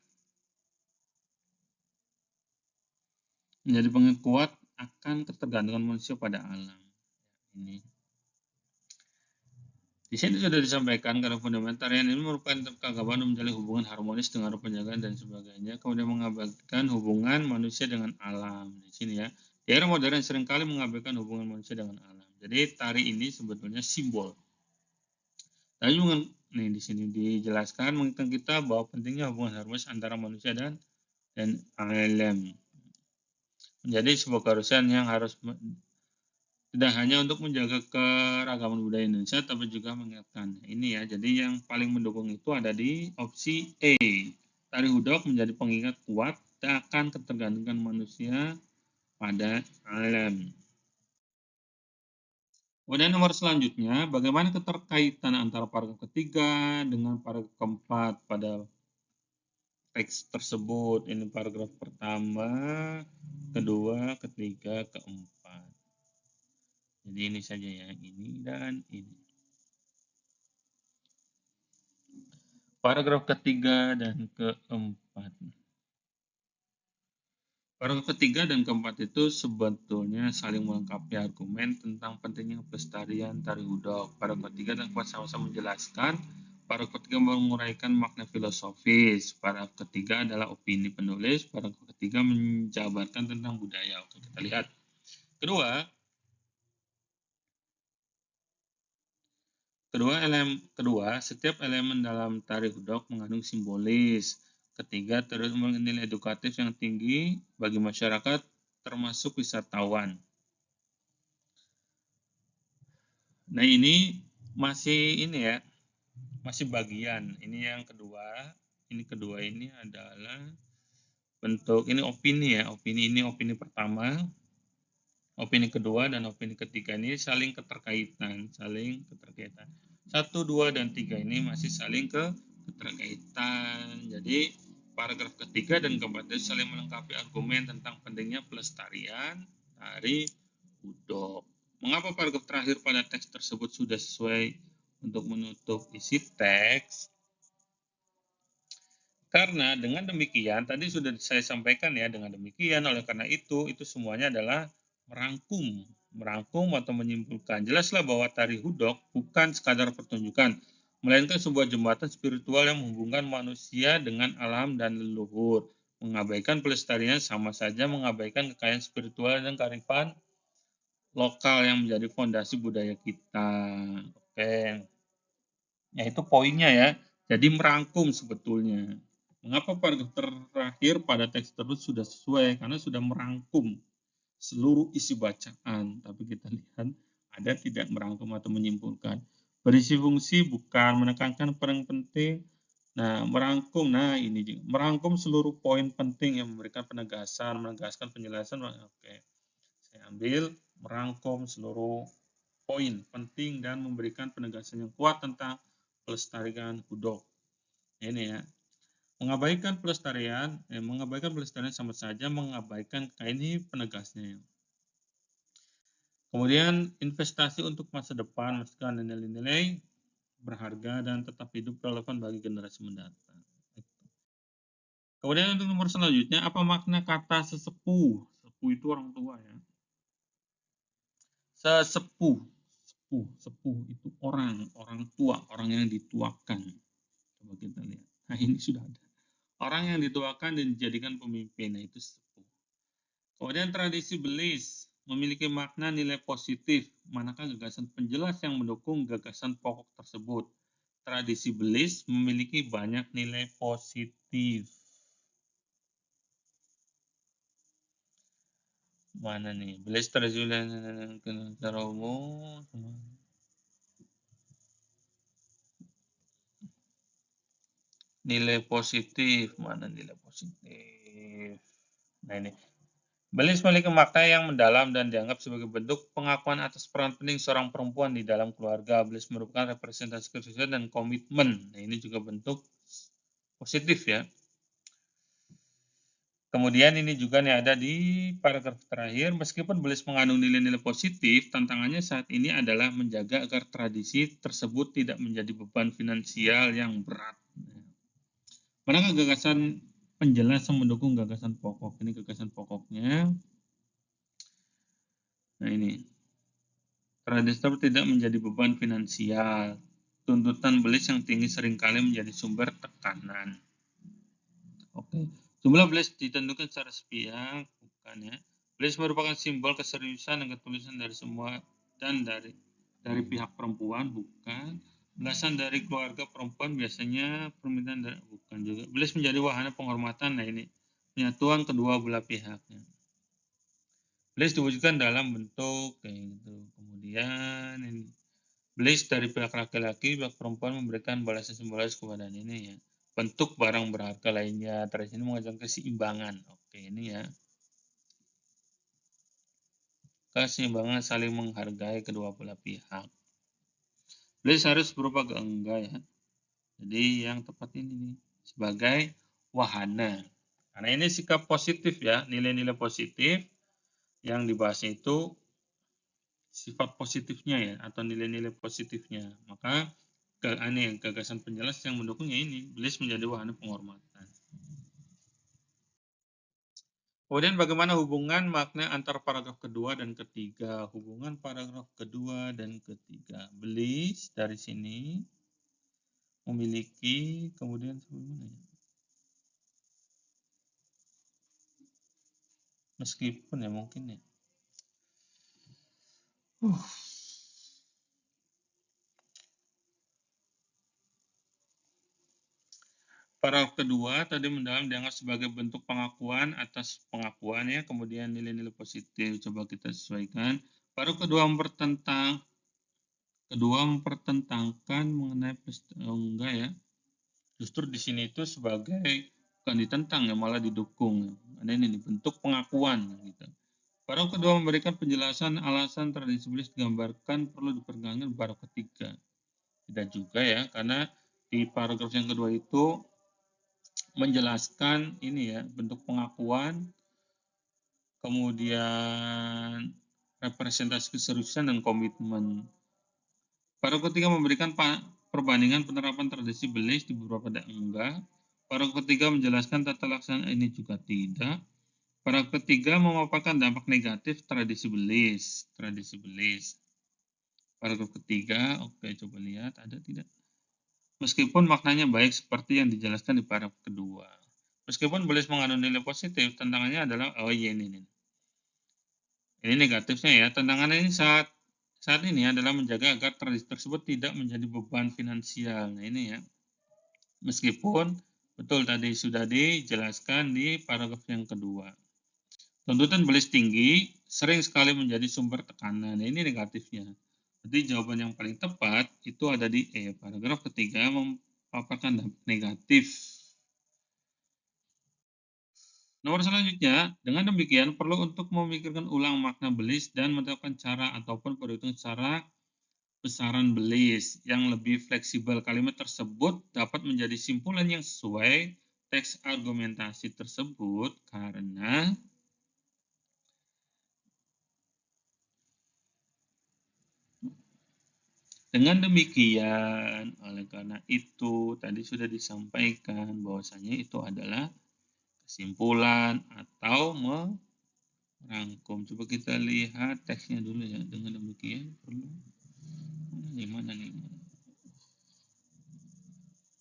kuat akan ketergantungan manusia pada alam. Ini di sini sudah disampaikan karena fundamentarian ini merupakan keagamaan menjalin hubungan harmonis dengan penjagaan dan sebagainya, kemudian mengabaikan hubungan manusia dengan alam. Di sini ya, di era modern seringkali mengabaikan hubungan manusia dengan alam. Jadi tari ini sebetulnya simbol. Tadi juga nih di sini dijelaskan mengingatkan kita bahwa pentingnya hubungan harmonis antara manusia dan alam. Menjadi sebuah keharusan yang harus tidak hanya untuk menjaga keragaman budaya Indonesia, tapi juga mengingatkan. Ini ya, jadi yang paling mendukung itu ada di opsi E. Tari Hudok menjadi pengingat kuat akan ketergantungan manusia pada alam. Kemudian nomor selanjutnya, bagaimana keterkaitan antara paragraf ketiga dengan paragraf keempat pada teks tersebut? Ini paragraf pertama, kedua, ketiga, keempat. Jadi ini saja ya, ini dan ini. Paragraf ketiga dan keempat. Paragraf ketiga dan keempat itu sebetulnya saling melengkapi argumen tentang pentingnya pelestarian tari Hudok. Paragraf ketiga dan keempat sama-sama menjelaskan. Paragraf ketiga menguraikan makna filosofis. Paragraf ketiga adalah opini penulis. Paragraf ketiga menjabarkan tentang budaya. Oke, kita lihat. Kedua, setiap elemen dalam tari Hudok mengandung simbolis. Ketiga, terus memiliki nilai edukatif yang tinggi bagi masyarakat, termasuk wisatawan. Nah, ini masih bagian. Ini yang kedua. Ini adalah bentuk, ini opini ya. Opini pertama. Opini kedua dan opini ketiga ini saling keterkaitan. 1, 2, dan 3 ini masih saling keterkaitan. Jadi paragraf ketiga dan keempat itu saling melengkapi argumen tentang pentingnya pelestarian tari Hudok. Mengapa paragraf terakhir pada teks tersebut sudah sesuai untuk menutup isi teks? Karena dengan demikian, tadi sudah saya sampaikan ya, dengan demikian, oleh karena itu semuanya adalah merangkum atau menyimpulkan. Jelaslah bahwa tari Hudok bukan sekadar pertunjukan, melainkan sebuah jembatan spiritual yang menghubungkan manusia dengan alam dan leluhur. Mengabaikan pelestarian sama saja mengabaikan kekayaan spiritual dan kearifan lokal yang menjadi fondasi budaya kita. Oke. Ya, itu poinnya ya. Jadi merangkum sebetulnya. Mengapa paragraf terakhir pada teks tersebut sudah sesuai? Karena sudah merangkum seluruh isi bacaan. Tapi kita lihat ada tidak merangkum atau menyimpulkan. Berisi fungsi bukan menekankan peran penting. Nah, merangkum. Nah, ini juga. Merangkum seluruh poin penting yang memberikan penegasan, menegaskan penjelasan. Oke. Saya ambil merangkum seluruh poin penting dan memberikan penegasan yang kuat tentang pelestarian Hudok. Ini ya. Mengabaikan pelestarian sama saja mengabaikan ini penegasnya. Kemudian investasi untuk masa depan, memastikan nilai-nilai berharga dan tetap hidup relevan bagi generasi mendatang. Kemudian untuk nomor selanjutnya, apa makna kata sesepuh? Sesepuh itu orang tua ya. Sesepuh itu orang tua, orang yang dituakan. Coba kita lihat. Nah, ini sudah ada. Orang yang dituakan dan dijadikan pemimpin, nah itu sepuh. Kemudian tradisi belis memiliki makna nilai positif. Manakah gagasan penjelas yang mendukung gagasan pokok tersebut? Tradisi belis memiliki banyak nilai positif. Mana nih? Belis tradisi secara umum. Nilai positif, mana nilai positif? Nah ini. Belis memiliki makna yang mendalam dan dianggap sebagai bentuk pengakuan atas peran penting seorang perempuan di dalam keluarga. Belis merupakan representasi kesuksesan dan komitmen. Nah, ini juga bentuk positif ya. Kemudian ini juga nih ada di paragraf terakhir, meskipun Blaise mengandung nilai-nilai positif, tantangannya saat ini adalah menjaga agar tradisi tersebut tidak menjadi beban finansial yang berat. Manakah gagasan penjelasan mendukung gagasan pokok? Ini gagasan pokoknya. Nah ini, tradisi tersebut tidak menjadi beban finansial. Tuntutan Blaise yang tinggi seringkali menjadi sumber tekanan. Oke. Jumlah Blaise ditentukan secara sepihak, bukan ya. Blaise merupakan simbol keseriusan dan ketulusan dari semua dan dari pihak perempuan, bukan. Belasan dari keluarga perempuan biasanya permintaan dari, bukan juga. Blaise menjadi wahana penghormatan, nah ini penyatuan kedua belah pihaknya. Blaise diwujudkan dalam bentuk kayak gitu. Kemudian ini Blaise dari pihak laki-laki, pihak perempuan memberikan balasan simbolis kepada ini ya. Bentuk barang berharga lainnya, tradisi ini mengajarkan keseimbangan. Oke, ini ya. Keseimbangan saling menghargai kedua belah pihak. Blaise harus berupa enggak ya. Jadi yang tepat ini nih, sebagai wahana. Karena ini sikap positif ya, nilai-nilai positif yang dibahas itu sifat positifnya ya, atau nilai-nilai positifnya. Maka gagasan penjelas yang mendukungnya ini, Blaise menjadi wahana penghormatan. Kemudian bagaimana hubungan makna antar paragraf kedua dan ketiga? Hubungan paragraf kedua dan ketiga. Blaise dari sini memiliki, kemudian sebagaimana ya? Meskipun ya mungkin ya. Paragraf kedua tadi mendalam dianggap sebagai bentuk pengakuan atas pengakuannya, kemudian nilai-nilai positif coba kita sesuaikan. Paragraf kedua mempertentangkan mengenai enggak ya. Justru di sini itu sebagai bukan ditentang ya, malah didukung. Ada ini bentuk pengakuan gitu. Paragraf kedua memberikan penjelasan alasan tradisi Blaise digambarkan perlu diperkenalkan paragraf ketiga. Tidak juga ya, karena di paragraf yang kedua itu menjelaskan ini ya, bentuk pengakuan, kemudian representasi keseriusan dan komitmen. Paragraf ketiga memberikan perbandingan penerapan tradisi Blaise di beberapa daerah. Paragraf ketiga menjelaskan tata laksana ini juga tidak. Paragraf ketiga memaparkan dampak negatif tradisi Blaise. Paragraf ketiga, oke coba lihat ada tidak. Meskipun maknanya baik seperti yang dijelaskan di paragraf kedua. Meskipun Blaise mengandung nilai positif, tantangannya adalah, oh iya ini. Ini negatifnya ya, tantangannya ini saat ini adalah menjaga agar tradisi tersebut tidak menjadi beban finansial. Nah ini ya, meskipun betul tadi sudah dijelaskan di paragraf yang kedua. Tuntutan Blaise tinggi sering sekali menjadi sumber tekanan. Nah, ini negatifnya. Jadi jawaban yang paling tepat itu ada di E. Paragraf ketiga memaparkan dampak negatif. Nomor selanjutnya, dengan demikian perlu untuk memikirkan ulang makna Blaise dan menetapkan cara ataupun perhitungan cara besaran Blaise yang lebih fleksibel. Kalimat tersebut dapat menjadi simpulan yang sesuai teks argumentasi tersebut karena dengan demikian, oleh karena itu, tadi sudah disampaikan bahwasanya itu adalah kesimpulan atau merangkum. Coba kita lihat teksnya dulu ya. Dengan demikian perlu di mana nih?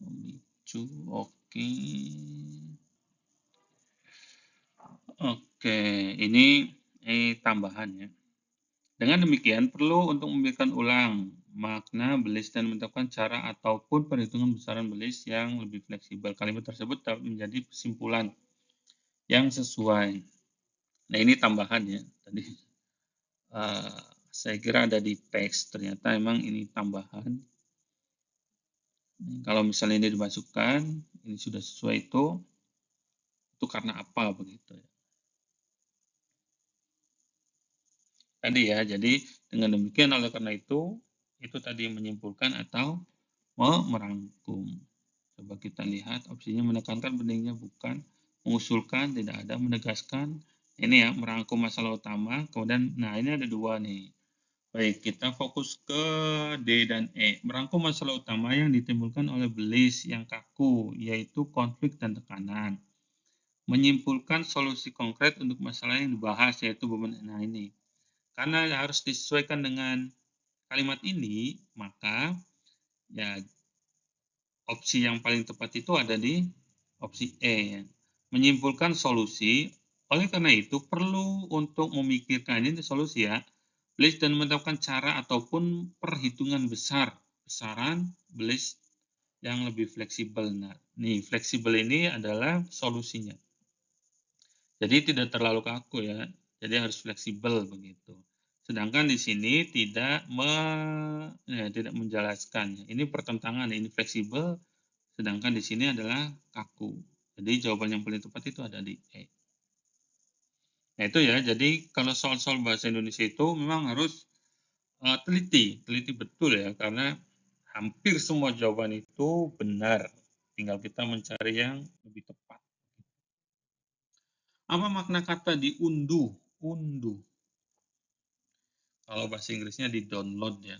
Memicu, oke. Oke, ini tambahan ya. Dengan demikian, perlu untuk memberikan ulang makna Blaise dan menetapkan cara ataupun perhitungan besaran Blaise yang lebih fleksibel. Kalimat tersebut dapat menjadi kesimpulan yang sesuai. Nah, ini tambahan ya. Tadi saya kira ada di teks, ternyata emang ini tambahan. Kalau misalnya ini dimasukkan, ini sudah sesuai itu karena apa begitu ya. Tadi ya, jadi dengan demikian oleh karena itu tadi menyimpulkan atau merangkum. Coba kita lihat opsinya menekankan pentingnya bukan mengusulkan, tidak ada, menegaskan. Ini ya, merangkum masalah utama. Kemudian, nah ini ada 2 nih. Baik, kita fokus ke D dan E. Merangkum masalah utama yang ditimbulkan oleh belis yang kaku, yaitu konflik dan tekanan. Menyimpulkan solusi konkret untuk masalah yang dibahas, yaitu beban. Nah ini, karena harus disesuaikan dengan kalimat ini, maka ya opsi yang paling tepat itu ada di opsi E. Ya. Menyimpulkan solusi, oleh karena itu perlu untuk memikirkan ini solusi ya, belis dan menetapkan cara ataupun perhitungan besaran belis yang lebih fleksibel. Nah, nih fleksibel ini adalah solusinya. Jadi tidak terlalu kaku ya. Jadi harus fleksibel begitu. Sedangkan di sini tidak menjelaskan. Ini pertentangan, ini fleksibel, sedangkan di sini adalah kaku. Jadi jawaban yang paling tepat itu ada di E. Nah itu ya, jadi kalau soal-soal bahasa Indonesia itu memang harus teliti betul ya, karena hampir semua jawaban itu benar. Tinggal kita mencari yang lebih tepat. Apa makna kata diunduh? Unduh. Kalau bahasa Inggrisnya di-download ya.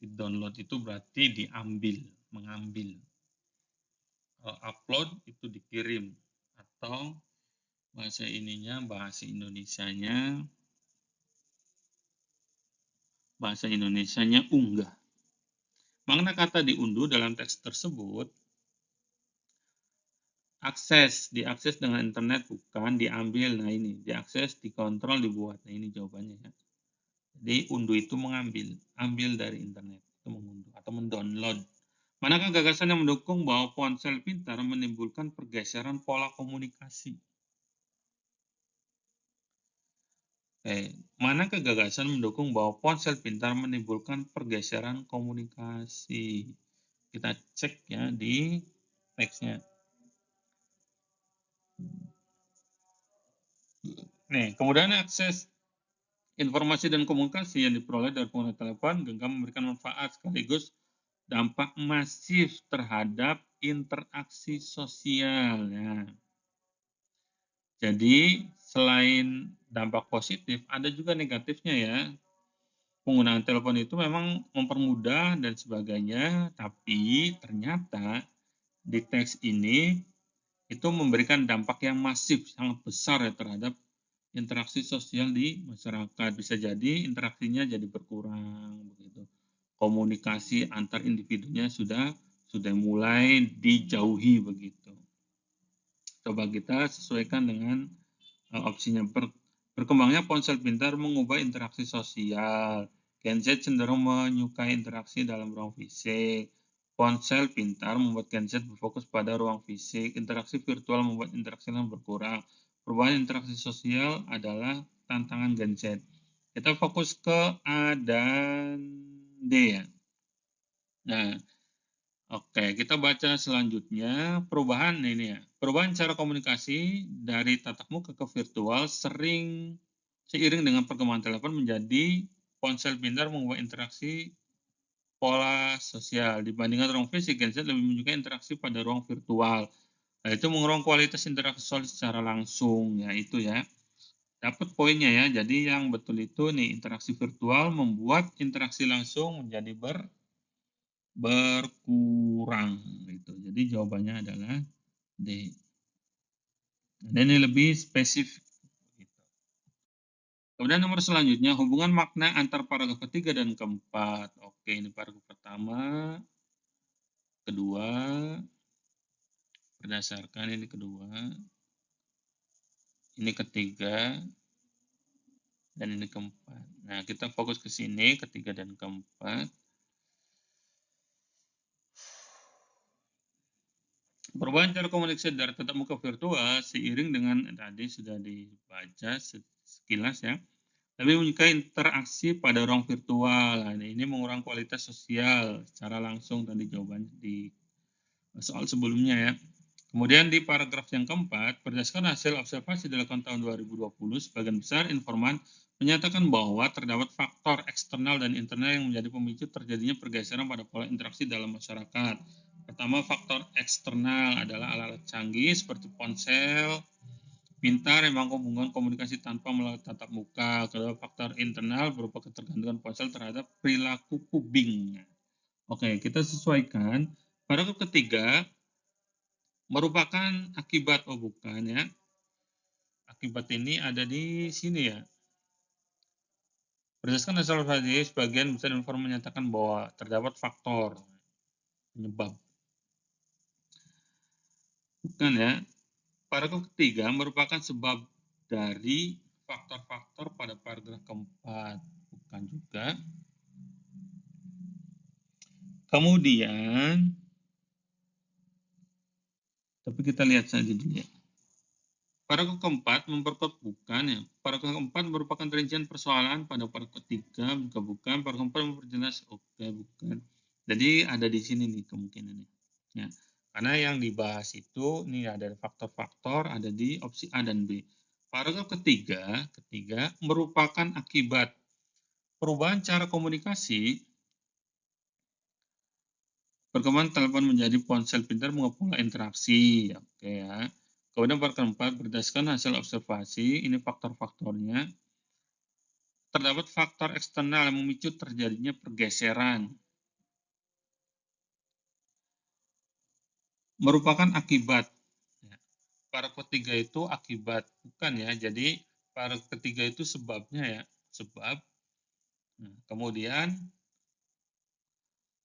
Di-download itu berarti diambil, mengambil. Upload itu dikirim. Atau bahasa Indonesianya unggah. Makna kata diunduh dalam teks tersebut, diakses dengan internet bukan diambil. Nah ini, diakses, dikontrol, dibuat. Nah ini jawabannya ya. Jadi unduh itu mengambil, ambil dari internet, itu mengunduh atau mendownload. Manakah gagasan yang mendukung bahwa ponsel pintar menimbulkan pergeseran pola komunikasi? Manakah gagasan mendukung bahwa ponsel pintar menimbulkan pergeseran komunikasi? Kita cek ya di teksnya. Nih, kemudian akses informasi dan komunikasi yang diperoleh dari pengguna telepon genggam memberikan manfaat sekaligus dampak masif terhadap interaksi sosial. Ya. Jadi selain dampak positif, ada juga negatifnya ya. Penggunaan telepon itu memang mempermudah dan sebagainya, tapi ternyata di teks ini itu memberikan dampak yang masif, sangat besar ya terhadap interaksi sosial di masyarakat. Bisa jadi interaksinya jadi berkurang begitu. Komunikasi antar individunya sudah mulai dijauhi begitu. Coba kita sesuaikan dengan opsinya. Berkembangnya ponsel pintar mengubah interaksi sosial. Gen Z cenderung menyukai interaksi dalam ruang fisik. Ponsel pintar membuat Gen Z berfokus pada ruang fisik. Interaksi virtual membuat interaksi lain berkurang. Perubahan interaksi sosial adalah tantangan Gen Z. Kita fokus ke A dan D ya. Nah, oke, kita baca selanjutnya. Perubahan ini ya. Perubahan cara komunikasi dari tatap muka ke virtual seiring dengan perkembangan telepon menjadi ponsel pintar mengubah interaksi pola sosial. Dibandingkan ruang fisik, Gen Z lebih menyukai interaksi pada ruang virtual. Nah, itu mengurangi kualitas interaksi sosial secara langsung. Ya, itu ya. Dapat poinnya ya. Jadi yang betul itu nih, interaksi virtual membuat interaksi langsung menjadi berkurang gitu. Jadi jawabannya adalah D. Dan ini lebih spesifik. Kemudian nomor selanjutnya, hubungan makna antar paragraf ketiga dan keempat. Oke, ini paragraf pertama, kedua, berdasarkan ini kedua, ini ketiga, dan ini keempat. Nah, kita fokus ke sini, ketiga dan keempat. Perubahan cara komunikasi dari tatap muka virtual seiring dengan tadi sudah dibaca sekilas ya. Lebih menyukai interaksi pada ruang virtual. Nah, ini mengurangi kualitas sosial secara langsung tadi jawaban di soal sebelumnya ya. Kemudian di paragraf yang keempat, berdasarkan hasil observasi dilakukan tahun 2020, sebagian besar informan menyatakan bahwa terdapat faktor eksternal dan internal yang menjadi pemicu terjadinya pergeseran pada pola interaksi dalam masyarakat. Pertama, faktor eksternal adalah alat-alat canggih seperti ponsel pintar yang mampu menghubungkan komunikasi tanpa melalui tatap muka. Kedua, faktor internal berupa ketergantungan ponsel terhadap perilaku kubing. Oke, kita sesuaikan. Paragraf ketiga merupakan akibat, oh bukan ya. Akibat ini ada di sini ya. Berdasarkan hasil observasi, sebagian besar informan menyatakan bahwa terdapat faktor penyebab. Bukan ya. Paragraf ketiga merupakan sebab dari faktor-faktor pada paragraf keempat. Bukan juga. Kemudian, tapi kita lihat saja dulu ya. Paragraf keempat memperkuat bukan ya. Paragraf keempat merupakan rincian persoalan pada paragraf ketiga, jika bukan. Paragraf keempat memperjelas, oke, bukan. Jadi ada di sini nih kemungkinannya. Ya. Karena yang dibahas itu, ini ada faktor-faktor, ada di opsi A dan B. Paragraf ketiga merupakan akibat perubahan cara komunikasi. Perkembangan telepon menjadi ponsel pintar mengolah interaksi. Oke ya. Kemudian paragraf keempat, berdasarkan hasil observasi, ini faktor-faktornya. Terdapat faktor eksternal yang memicu terjadinya pergeseran. Merupakan akibat. Paragraf ketiga itu akibat, bukan ya. Jadi paragraf ketiga itu sebabnya ya, sebab. Nah, kemudian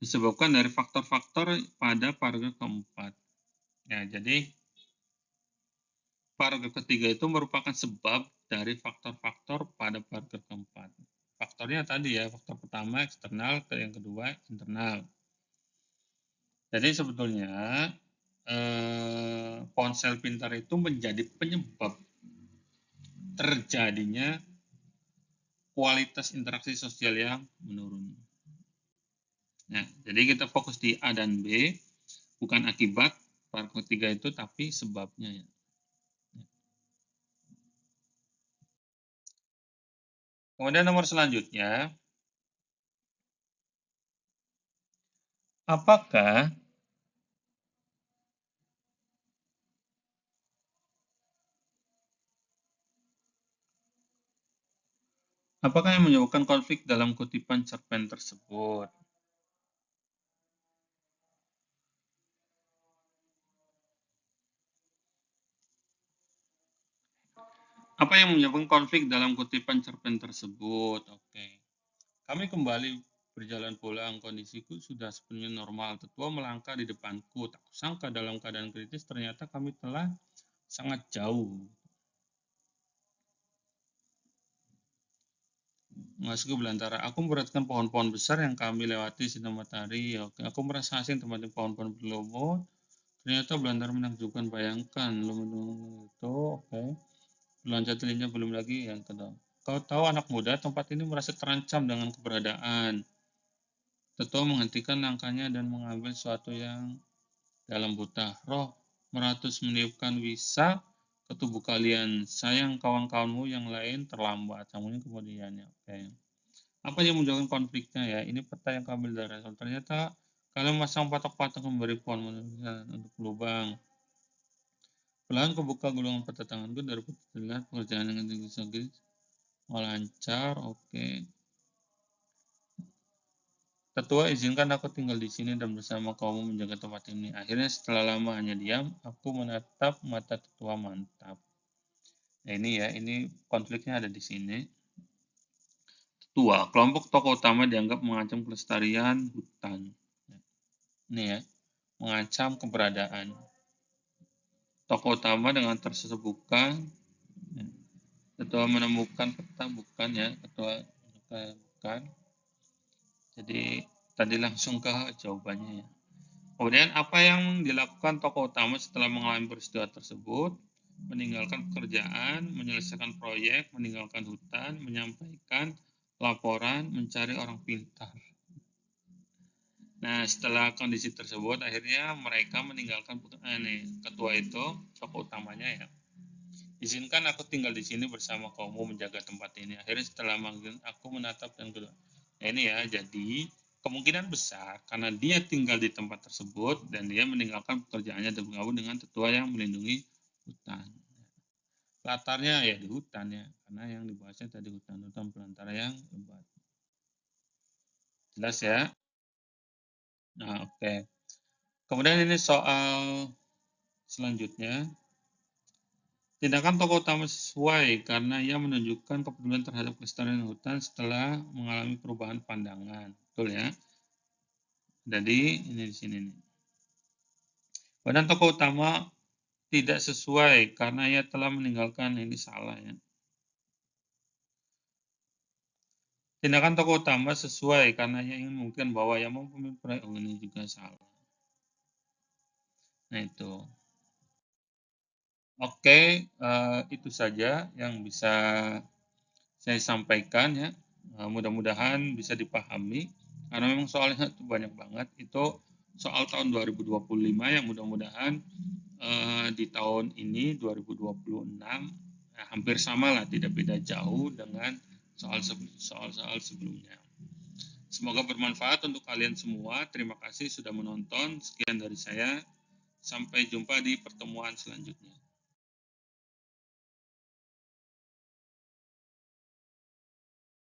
disebabkan dari faktor-faktor pada paragraf keempat. Ya, jadi paragraf ketiga itu merupakan sebab dari faktor-faktor pada paragraf keempat. Faktornya tadi ya, faktor pertama eksternal, yang kedua internal. Jadi sebetulnya ponsel pintar itu menjadi penyebab terjadinya kualitas interaksi sosial yang menurun. Nah, jadi kita fokus di A dan B, bukan akibat paragraf ketiga itu, tapi sebabnya ya. Kemudian nomor selanjutnya, apakah yang menyebabkan konflik dalam kutipan cerpen tersebut? Apa yang menyebabkan konflik dalam kutipan cerpen tersebut? Oke. Kami kembali berjalan pulang, kondisiku sudah sepenuhnya normal. Tetua melangkah di depanku. Tak kusangka dalam keadaan kritis ternyata kami telah sangat jauh. Masuk ke belantara. Aku memperhatikan pohon-pohon besar yang kami lewati sinar matahari. Oke, aku merasa asing tempat pohon-pohon berlumut. Ternyata belantara menakjubkan. Bayangkan, lumut itu, oke. Belanja telinga belum lagi yang kedua. Kau tahu anak muda, tempat ini merasa terancam dengan keberadaan. Tetua menghentikan langkahnya dan mengambil sesuatu yang dalam buta. Roh meratus meniupkan wisa ke tubuh kalian. Sayang kawan-kawanmu yang lain terlambat. Kemudiannya. Oke. Apa yang menyebabkan konfliknya ya? Ini peta yang kami dari Rasul. Ternyata kalian masang patok-patok memberi pohon manusia untuk lubang. Pelan kebuka gulungan peta tanganku dari peta terlihat pekerjaan dengan tinggi lancar. Oke. Tetua, izinkan aku tinggal di sini dan bersama kamu menjaga tempat ini. Akhirnya setelah lama hanya diam, aku menatap mata tetua mantap. Nah, ini ya, ini konfliknya ada di sini. Tetua, kelompok tokoh utama dianggap mengancam kelestarian hutan. Ini ya, mengancam keberadaan. Tokoh utama dengan tersebuka. Ketua menemukan peta, bukan ya, ketua bukan. Jadi tadi langsung ke jawabannya ya. Kemudian apa yang dilakukan tokoh utama setelah mengalami peristiwa tersebut? Meninggalkan pekerjaan, menyelesaikan proyek, meninggalkan hutan, menyampaikan laporan, mencari orang pintar. Nah, setelah kondisi tersebut, akhirnya mereka meninggalkan ketua itu, tokoh utamanya ya. Izinkan aku tinggal di sini bersama kamu menjaga tempat ini. Akhirnya setelah manggil, aku menatap dan kedua. Nah, ini ya, jadi Kemungkinan besar karena dia tinggal di tempat tersebut dan dia meninggalkan pekerjaannya dan bergabung dengan tetua yang melindungi hutan. Latarnya ya di hutan ya, karena yang dibahasnya tadi hutan-hutan belantara yang lebat. Jelas ya? Nah, oke. Kemudian ini soal selanjutnya. Tindakan tokoh utama sesuai karena ia menunjukkan kepedulian terhadap kelestarian hutan setelah mengalami perubahan pandangan. Betul ya? Jadi ini di sini nih. Badan tokoh utama tidak sesuai karena ia telah meninggalkan, ini salah ya. Tindakan tokoh utama sesuai karena ia ingin membuktikan bahwa ia mampu memimpin, ini juga salah. Nah itu. Oke, itu saja yang bisa saya sampaikan ya. Mudah-mudahan bisa dipahami karena memang soalnya itu banyak banget. Itu soal tahun 2025 yang mudah-mudahan di tahun ini 2026 hampir sama lah, tidak beda jauh dengan soal-soal sebelumnya. Semoga bermanfaat untuk kalian semua. Terima kasih sudah menonton. Sekian dari saya. Sampai jumpa di pertemuan selanjutnya.